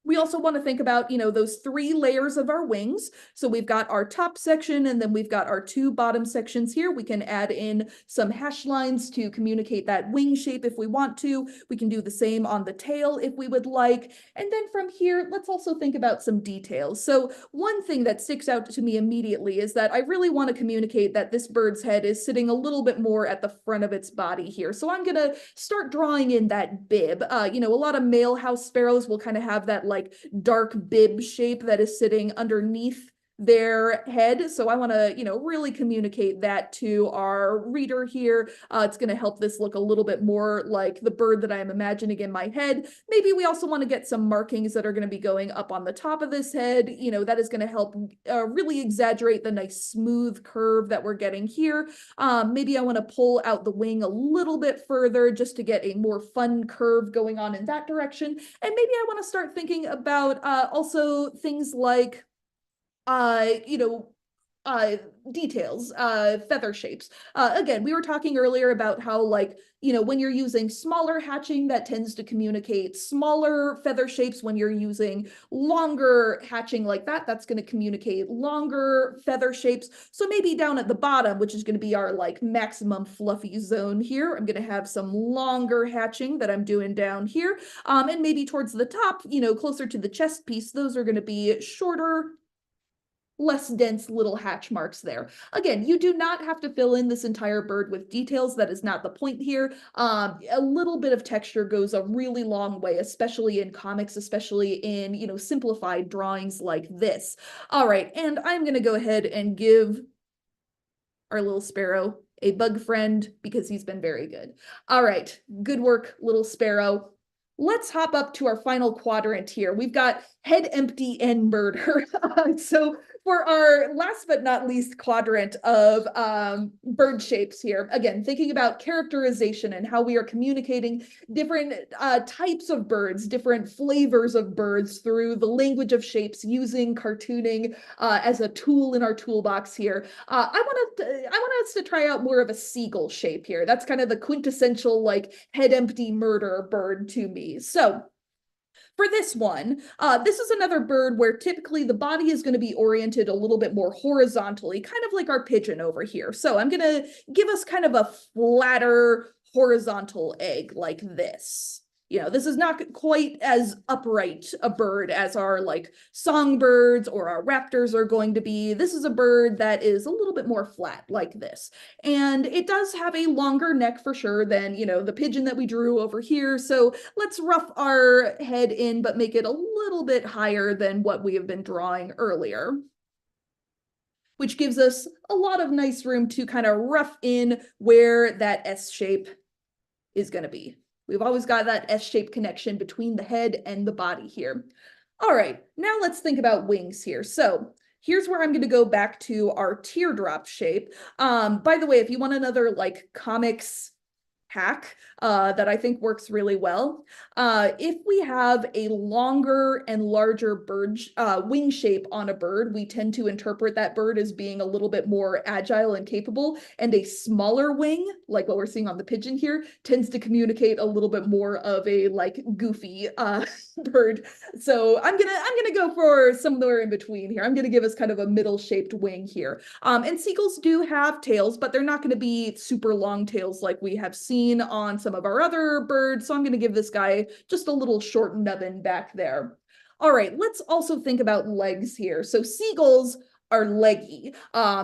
We also want to think about, those 3 layers of our wings. So we've got our top section and then we've got our 2 bottom sections here. We can add in some hash lines to communicate that wing shape if we want to. We can do the same on the tail if we would like. And then from here, let's also think about some details. So one thing that sticks out to me immediately is that I really want to communicate that this bird's head is sitting a little bit more at the front of its body here. So I'm going to start drawing in that bib. A lot of male house sparrows will kind of have that like dark bib shape that is sitting underneath their head. So I want to, really communicate that to our reader here. It's going to help this look a little bit more like the bird that I am imagining in my head. Maybe we also want to get some markings that are going to be going up on the top of this head. That is going to help really exaggerate the nice smooth curve that we're getting here. Maybe I want to pull out the wing a little bit further just to get a more fun curve going on in that direction. And maybe I want to start thinking about also things like details, feather shapes. Again, we were talking earlier about how when you're using smaller hatching, that tends to communicate smaller feather shapes. When you're using longer hatching like that, that's going to communicate longer feather shapes. So maybe down at the bottom, which is going to be our maximum fluffy zone here, I'm going to have some longer hatching that I'm doing down here. And maybe towards the top, closer to the chest piece, those are going to be shorter, less dense little hatch marks there. Again, you do not have to fill in this entire bird with details. That is not the point here. A little bit of texture goes a really long way, especially in comics, especially in, simplified drawings like this. All right, and I'm going to go ahead and give our little sparrow a bug friend because he's been very good. All right, good work, little sparrow. Let's hop up to our final quadrant here. We've got head empty and murder. So for our last but not least quadrant of bird shapes here, again, thinking about characterization and how we are communicating different types of birds, different flavors of birds through the language of shapes using cartooning as a tool in our toolbox here. I want us to try out more of a seagull shape here. That's kind of the quintessential head empty murder bird to me. So For this one, this is another bird where typically the body is going to be oriented a little bit more horizontally, kind of like our pigeon over here. So I'm going to give us kind of a flatter horizontal egg like this. This is not quite as upright a bird as our like songbirds or our raptors are going to be. This is a bird that is a little bit more flat like this. And it does have a longer neck for sure than, the pigeon that we drew over here. So let's rough our head in, but make it a little bit higher than what we have been drawing earlier, which gives us a lot of nice room to kind of rough in where that S shape is going to be. We've always got that S-shaped connection between the head and the body here. All right, now let's think about wings here. So here's where I'm going to go back to our teardrop shape. By the way, if you want another like comics hack that I think works really well. If we have a longer and larger bird wing shape on a bird, we tend to interpret that bird as being a little bit more agile and capable, and a smaller wing, like what we're seeing on the pigeon here, tends to communicate a little bit more of a like goofy bird. So I'm gonna go for somewhere in between here. I'm gonna give us kind of a middle shaped wing here. And seagulls do have tails, but they're not going to be super long tails like we have seen on some of our other birds. So I'm going to give this guy just a little short nubbin back there. All right, let's also think about legs here. So seagulls are leggy.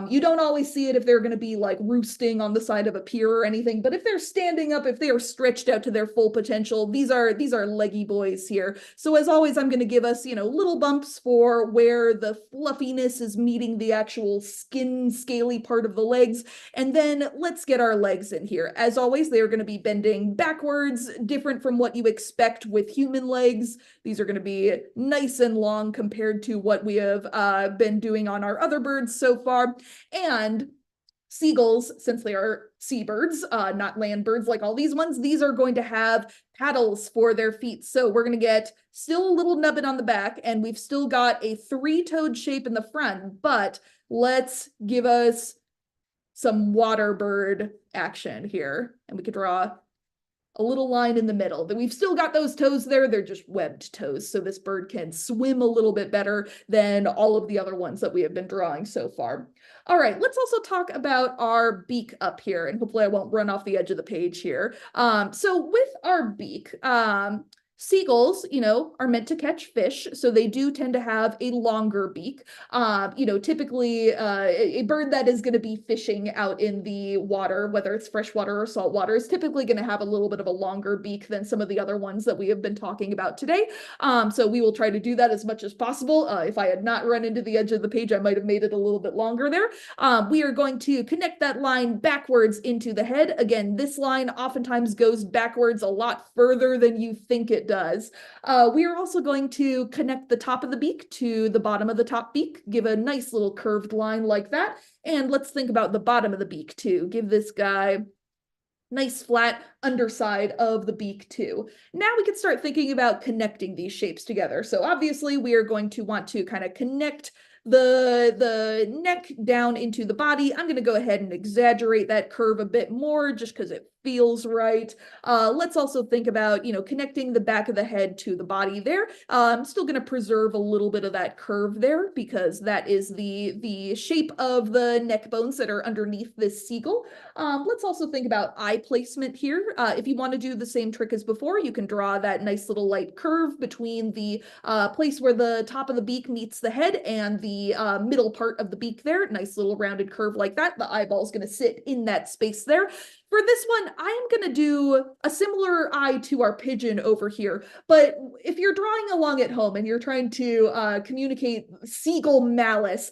You don't always see it if they're going to be like roosting on the side of a pier or anything, but if they're standing up, if they are stretched out to their full potential, these are leggy boys here. So as always, I'm going to give us, little bumps for where the fluffiness is meeting the actual skin scaly part of the legs. And then let's get our legs in here. As always, they are going to be bending backwards, different from what you expect with human legs. These are going to be nice and long compared to what we have been doing on our other birds so far. And seagulls, since they are seabirds, not land birds like all these ones, these are going to have paddles for their feet. So we're going to get still a little nubbin on the back, and we've still got a three-toed shape in the front, but let's give us some water bird action here. And we could draw a little line in the middle. That we've still got those toes there, they're just webbed toes, so this bird can swim a little bit better than all of the other ones that we have been drawing so far. All right, let's also talk about our beak up here, and hopefully I won't run off the edge of the page here. So with our beak, seagulls, are meant to catch fish, so they do tend to have a longer beak. Typically a bird that is going to be fishing out in the water, whether it's freshwater or saltwater, is typically going to have a little bit of a longer beak than some of the other ones that we have been talking about today. So we will try to do that as much as possible. If I had not run into the edge of the page, I might have made it a little bit longer there. We are going to connect that line backwards into the head. Again, this line oftentimes goes backwards a lot further than you think it does. We are also going to connect the top of the beak to the bottom of the top beak, give a nice little curved line like that. And let's think about the bottom of the beak too. Give this guy nice flat underside of the beak too. Now we can start thinking about connecting these shapes together. So obviously we are going to want to kind of connect the neck down into the body. I'm going to go ahead and exaggerate that curve a bit more just because it feels right. Let's also think about, connecting the back of the head to the body there. I'm still going to preserve a little bit of that curve there because that is the shape of the neck bones that are underneath this seagull. Let's also think about eye placement here. If you want to do the same trick as before, you can draw that nice little light curve between the place where the top of the beak meets the head and the middle part of the beak there. Nice little rounded curve like that. The eyeball is going to sit in that space there. For this one, I am going to do a similar eye to our pigeon over here, but if you're drawing along at home and you're trying to communicate seagull malice,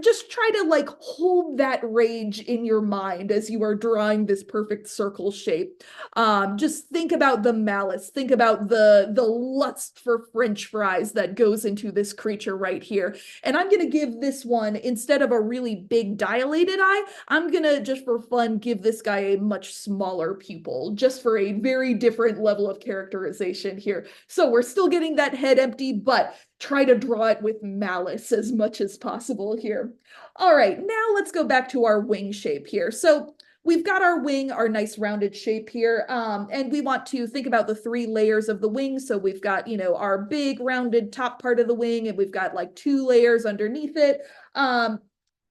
just try to hold that rage in your mind as you are drawing this perfect circle shape. Just think about the malice, think about the lust for French fries that goes into this creature right here. And I'm going to give this one, instead of a really big dilated eye, I'm going to, just for fun, give this guy a much smaller pupil, just for a very different level of characterization here. So we're still getting that head empty, but try to draw it with malice as much as possible here. All right, now let's go back to our wing shape here. So we've got our wing, our nice rounded shape here, and we want to think about the 3 layers of the wing. So we've got, our big rounded top part of the wing, and we've got like 2 layers underneath it.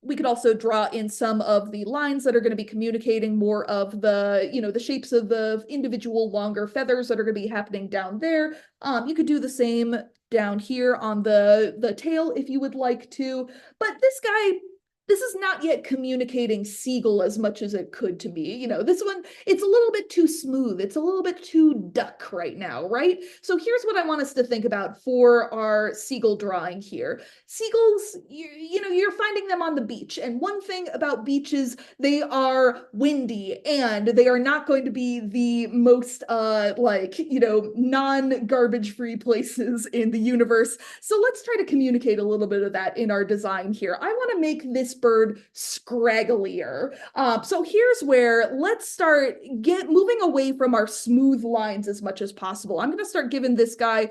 We could also draw in some of the lines that are going to be communicating more of the, the shapes of the individual longer feathers that are going to be happening down there. You could do the same down here on the tail if you would like to, but this is not yet communicating seagull as much as it could to me. This one, it's a little bit too smooth. It's a little bit too duck right now, right? So here's what I want us to think about for our seagull drawing here. Seagulls, you're finding them on the beach. And one thing about beaches, they are windy and they are not going to be the most non-garbage free places in the universe. So let's try to communicate a little bit of that in our design here. I want to make this bird scragglier. So here's where let's start moving away from our smooth lines as much as possible. I'm going to start giving this guy,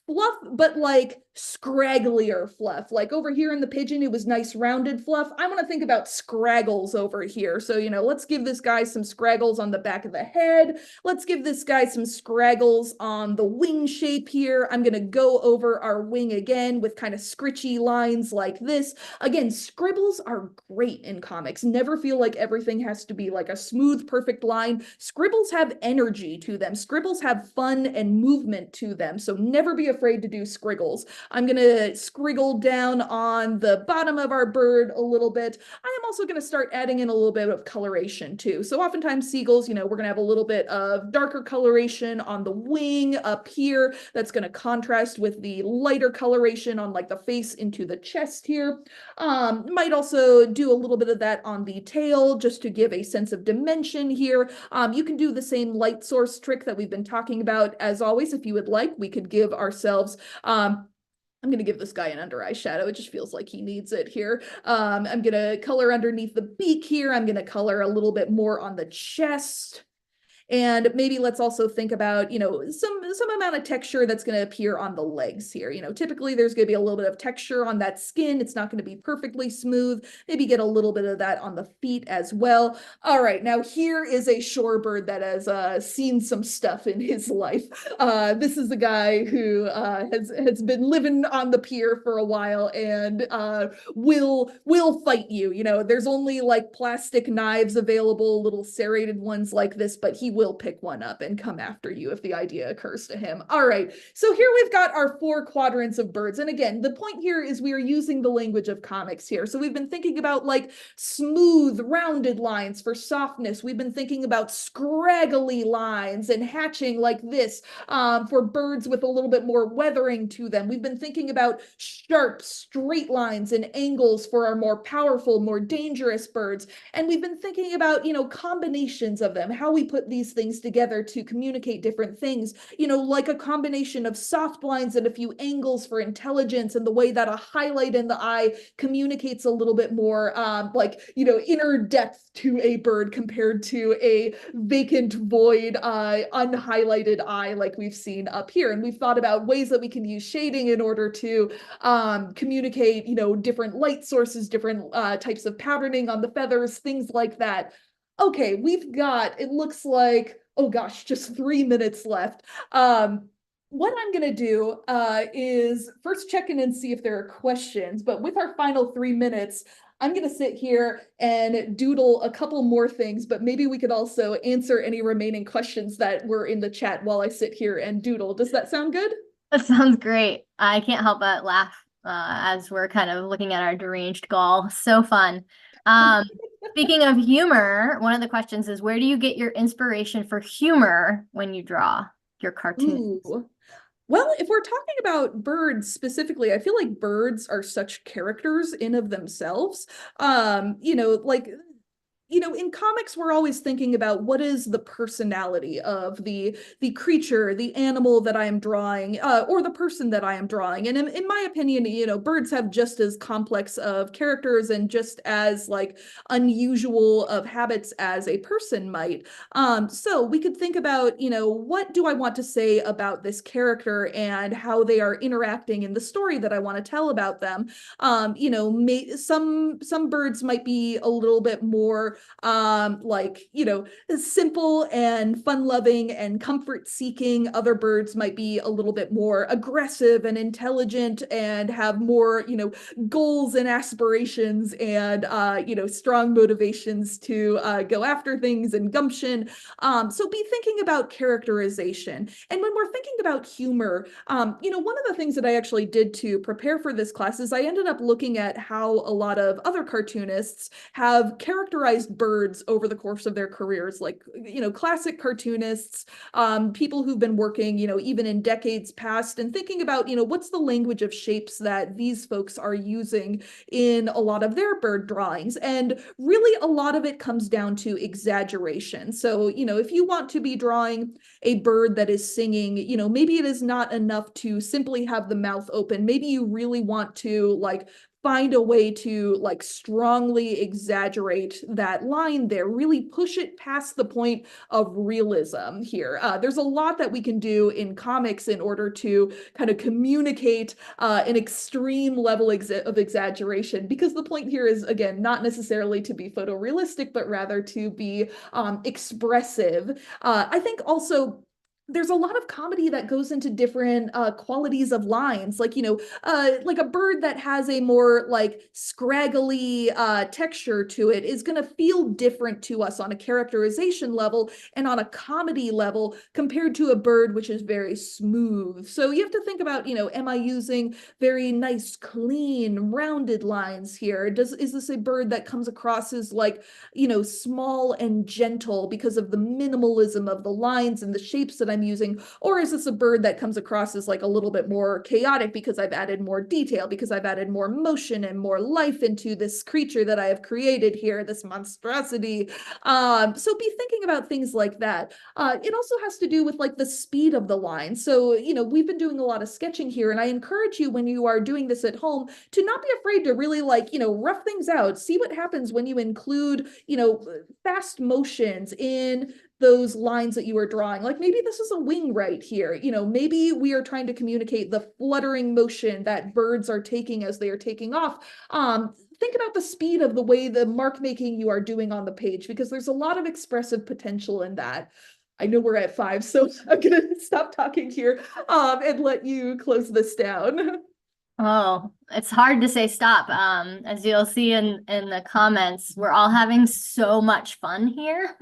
fluff, but like scragglier fluff. Like over here in the pigeon, it was nice rounded fluff. I want to think about scraggles over here. So, let's give this guy some scraggles on the back of the head. Let's give this guy some scraggles on the wing shape here. I'm going to go over our wing again with kind of scritchy lines like this. Again, scribbles are great in comics. Never feel like everything has to be like a smooth, perfect line. Scribbles have energy to them. Scribbles have fun and movement to them. So never be afraid to do scriggles. I'm going to scriggle down on the bottom of our bird a little bit. I am also going to start adding in a little bit of coloration too. So oftentimes seagulls, we're going to have a little bit of darker coloration on the wing up here. That's going to contrast with the lighter coloration on like the face into the chest here. Might also do a little bit of that on the tail just to give a sense of dimension here. You can do the same light source trick that we've been talking about. As always, if you would like, we could give ourselves I'm going to give this guy an under eye shadow. It just feels like he needs it here. I'm going to color underneath the beak here. I'm going to color a little bit more on the chest. And maybe let's also think about, some amount of texture that's going to appear on the legs here. Typically there's going to be a little bit of texture on that skin. It's not going to be perfectly smooth. Maybe get a little bit of that on the feet as well. All right, now here is a shorebird that has seen some stuff in his life. This is a guy who has been living on the pier for a while and will fight you. There's only like plastic knives available, little serrated ones like this, but he will pick one up and come after you if the idea occurs to him. All right, so here we've got our 4 quadrants of birds. And again, the point here is we are using the language of comics here. So we've been thinking about like smooth, rounded lines for softness. We've been thinking about scraggly lines and hatching like this for birds with a little bit more weathering to them. We've been thinking about sharp, straight lines and angles for our more powerful, more dangerous birds. And we've been thinking about, combinations of them, how we put these things together to communicate different things, like a combination of soft lines and a few angles for intelligence, and the way that a highlight in the eye communicates a little bit more inner depth to a bird compared to a vacant void unhighlighted eye like we've seen up here. And we've thought about ways that we can use shading in order to communicate different light sources, different types of patterning on the feathers, things like that. Okay, we've got, it looks like, oh gosh, just 3 minutes left. What I'm going to do is first check in and see if there are questions, but with our final 3 minutes, I'm going to sit here and doodle a couple more things, but maybe we could also answer any remaining questions that were in the chat while I sit here and doodle. Does that sound good? That sounds great. I can't help but laugh as we're kind of looking at our deranged gall. So fun. Speaking of humor, one of the questions is, where do you get your inspiration for humor when you draw your cartoons? Ooh. Well, if we're talking about birds specifically, I feel like birds are such characters in of themselves. In comics, we're always thinking about what is the personality of the creature, the animal that I am drawing, or the person that I am drawing. And in my opinion, birds have just as complex of characters and just as like unusual of habits as a person might. So we could think about, what do I want to say about this character and how they are interacting in the story that I want to tell about them. Some birds might be a little bit more like, simple and fun-loving and comfort-seeking. Other birds might be a little bit more aggressive and intelligent and have more, goals and aspirations and, strong motivations to go after things and gumption. So be thinking about characterization. And when we're thinking about humor, one of the things that I actually did to prepare for this class is I ended up looking at how a lot of other cartoonists have characterized birds over the course of their careers, like, classic cartoonists, people who've been working, even in decades past, and thinking about, what's the language of shapes that these folks are using in a lot of their bird drawings. And really, a lot of it comes down to exaggeration. So, if you want to be drawing a bird that is singing, maybe it is not enough to simply have the mouth open. Maybe you really want to find a way to strongly exaggerate that line there, really push it past the point of realism here. There's a lot that we can do in comics in order to kind of communicate an extreme level of exaggeration, because the point here is, again, not necessarily to be photorealistic, but rather to be expressive. I think also there's a lot of comedy that goes into different qualities of lines, like a bird that has a more scraggly texture to it is going to feel different to us on a characterization level and on a comedy level compared to a bird which is very smooth. So you have to think about, am I using very nice, clean, rounded lines here? Is this a bird that comes across as small and gentle because of the minimalism of the lines and the shapes that I'm using? Or is this a bird that comes across as a little bit more chaotic because I've added more detail, because I've added more motion and more life into this creature that I have created here, this monstrosity? So be thinking about things like that. It also has to do with the speed of the line. So, we've been doing a lot of sketching here, and I encourage you, when you are doing this at home, to not be afraid to really rough things out. See what happens when you include, fast motions in those lines that you are drawing. Like maybe this is a wing right here. Maybe we are trying to communicate the fluttering motion that birds are taking as they are taking off. Think about the speed of the way the mark making you are doing on the page, because there's a lot of expressive potential in that. I know we're at 5, so I'm gonna stop talking here and let you close this down. Oh, it's hard to say stop. As you'll see in the comments, we're all having so much fun here.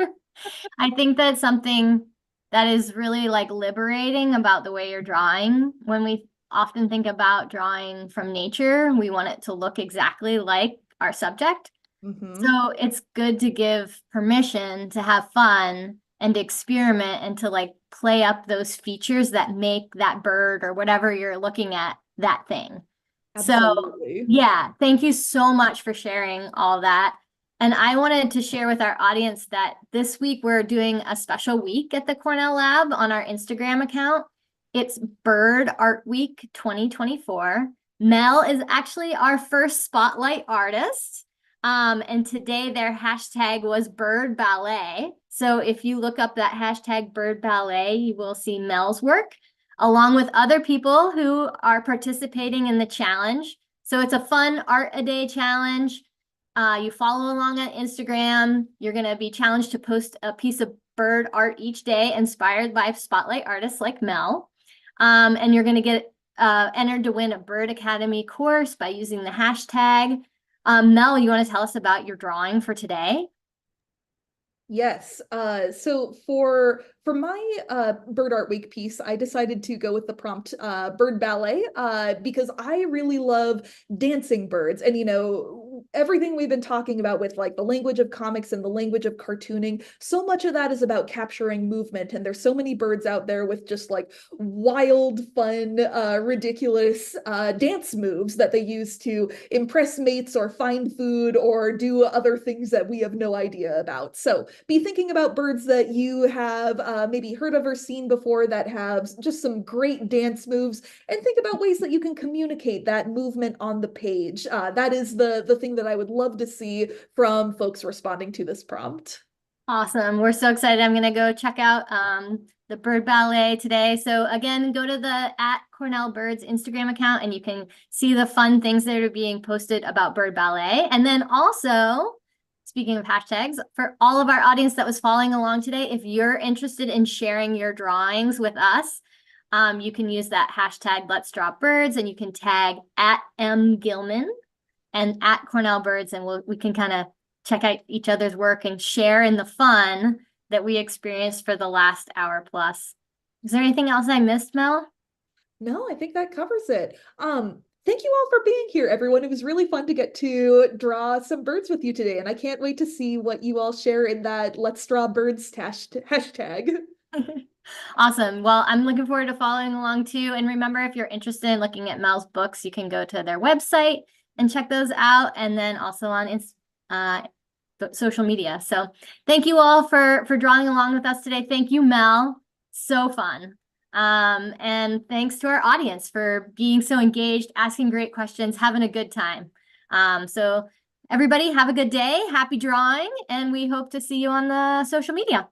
I think that's something that is really liberating about the way you're drawing. When we often think about drawing from nature, we want it to look exactly like our subject. Mm-hmm. So it's good to give permission to have fun and experiment and to play up those features that make that bird or whatever you're looking at that thing. Absolutely. So yeah, thank you so much for sharing all that. And I wanted to share with our audience that this week we're doing a special week at the Cornell Lab on our Instagram account. It's Bird Art Week 2024. Mel is actually our first spotlight artist. And today their hashtag was Bird Ballet. So if you look up that hashtag Bird Ballet, you will see Mel's work along with other people who are participating in the challenge. So it's a fun art a day challenge. You follow along on Instagram. You're going to be challenged to post a piece of bird art each day inspired by spotlight artists like Mel. And you're going to get entered to win a Bird Academy course by using the hashtag. Mel, you want to tell us about your drawing for today? Yes. So for my Bird Art Week piece, I decided to go with the prompt bird ballet because I really love dancing birds. And everything we've been talking about with the language of comics and the language of cartooning, so much of that is about capturing movement. And there's so many birds out there with just wild, fun, ridiculous dance moves that they use to impress mates or find food or do other things that we have no idea about. So be thinking about birds that you have maybe heard of or seen before that have just some great dance moves, and think about ways that you can communicate that movement on the page. That is the thing that I would love to see from folks responding to this prompt. Awesome. We're so excited. I'm going to go check out the bird ballet today. So again, go to the @CornellBirds Instagram account and you can see the fun things that are being posted about bird ballet. And then also speaking of hashtags, for all of our audience that was following along today, if you're interested in sharing your drawings with us, you can use that hashtag Let's Draw Birds, and you can tag at M Gillman and at Cornell Birds, and we can kind of check out each other's work and share in the fun that we experienced for the last hour plus. Is there anything else I missed, Mel? No, I think that covers it. Thank you all for being here, everyone. It was really fun to get to draw some birds with you today, and I can't wait to see what you all share in that Let's Draw Birds hashtag. Awesome. Well, I'm looking forward to following along too. And remember, if you're interested in looking at Mel's books, you can go to their website and check those out, and then also on social media. So thank you all for drawing along with us today. Thank you, Mel. So fun. And thanks to our audience for being so engaged, asking great questions, having a good time. So everybody have a good day, happy drawing, and we hope to see you on the social media.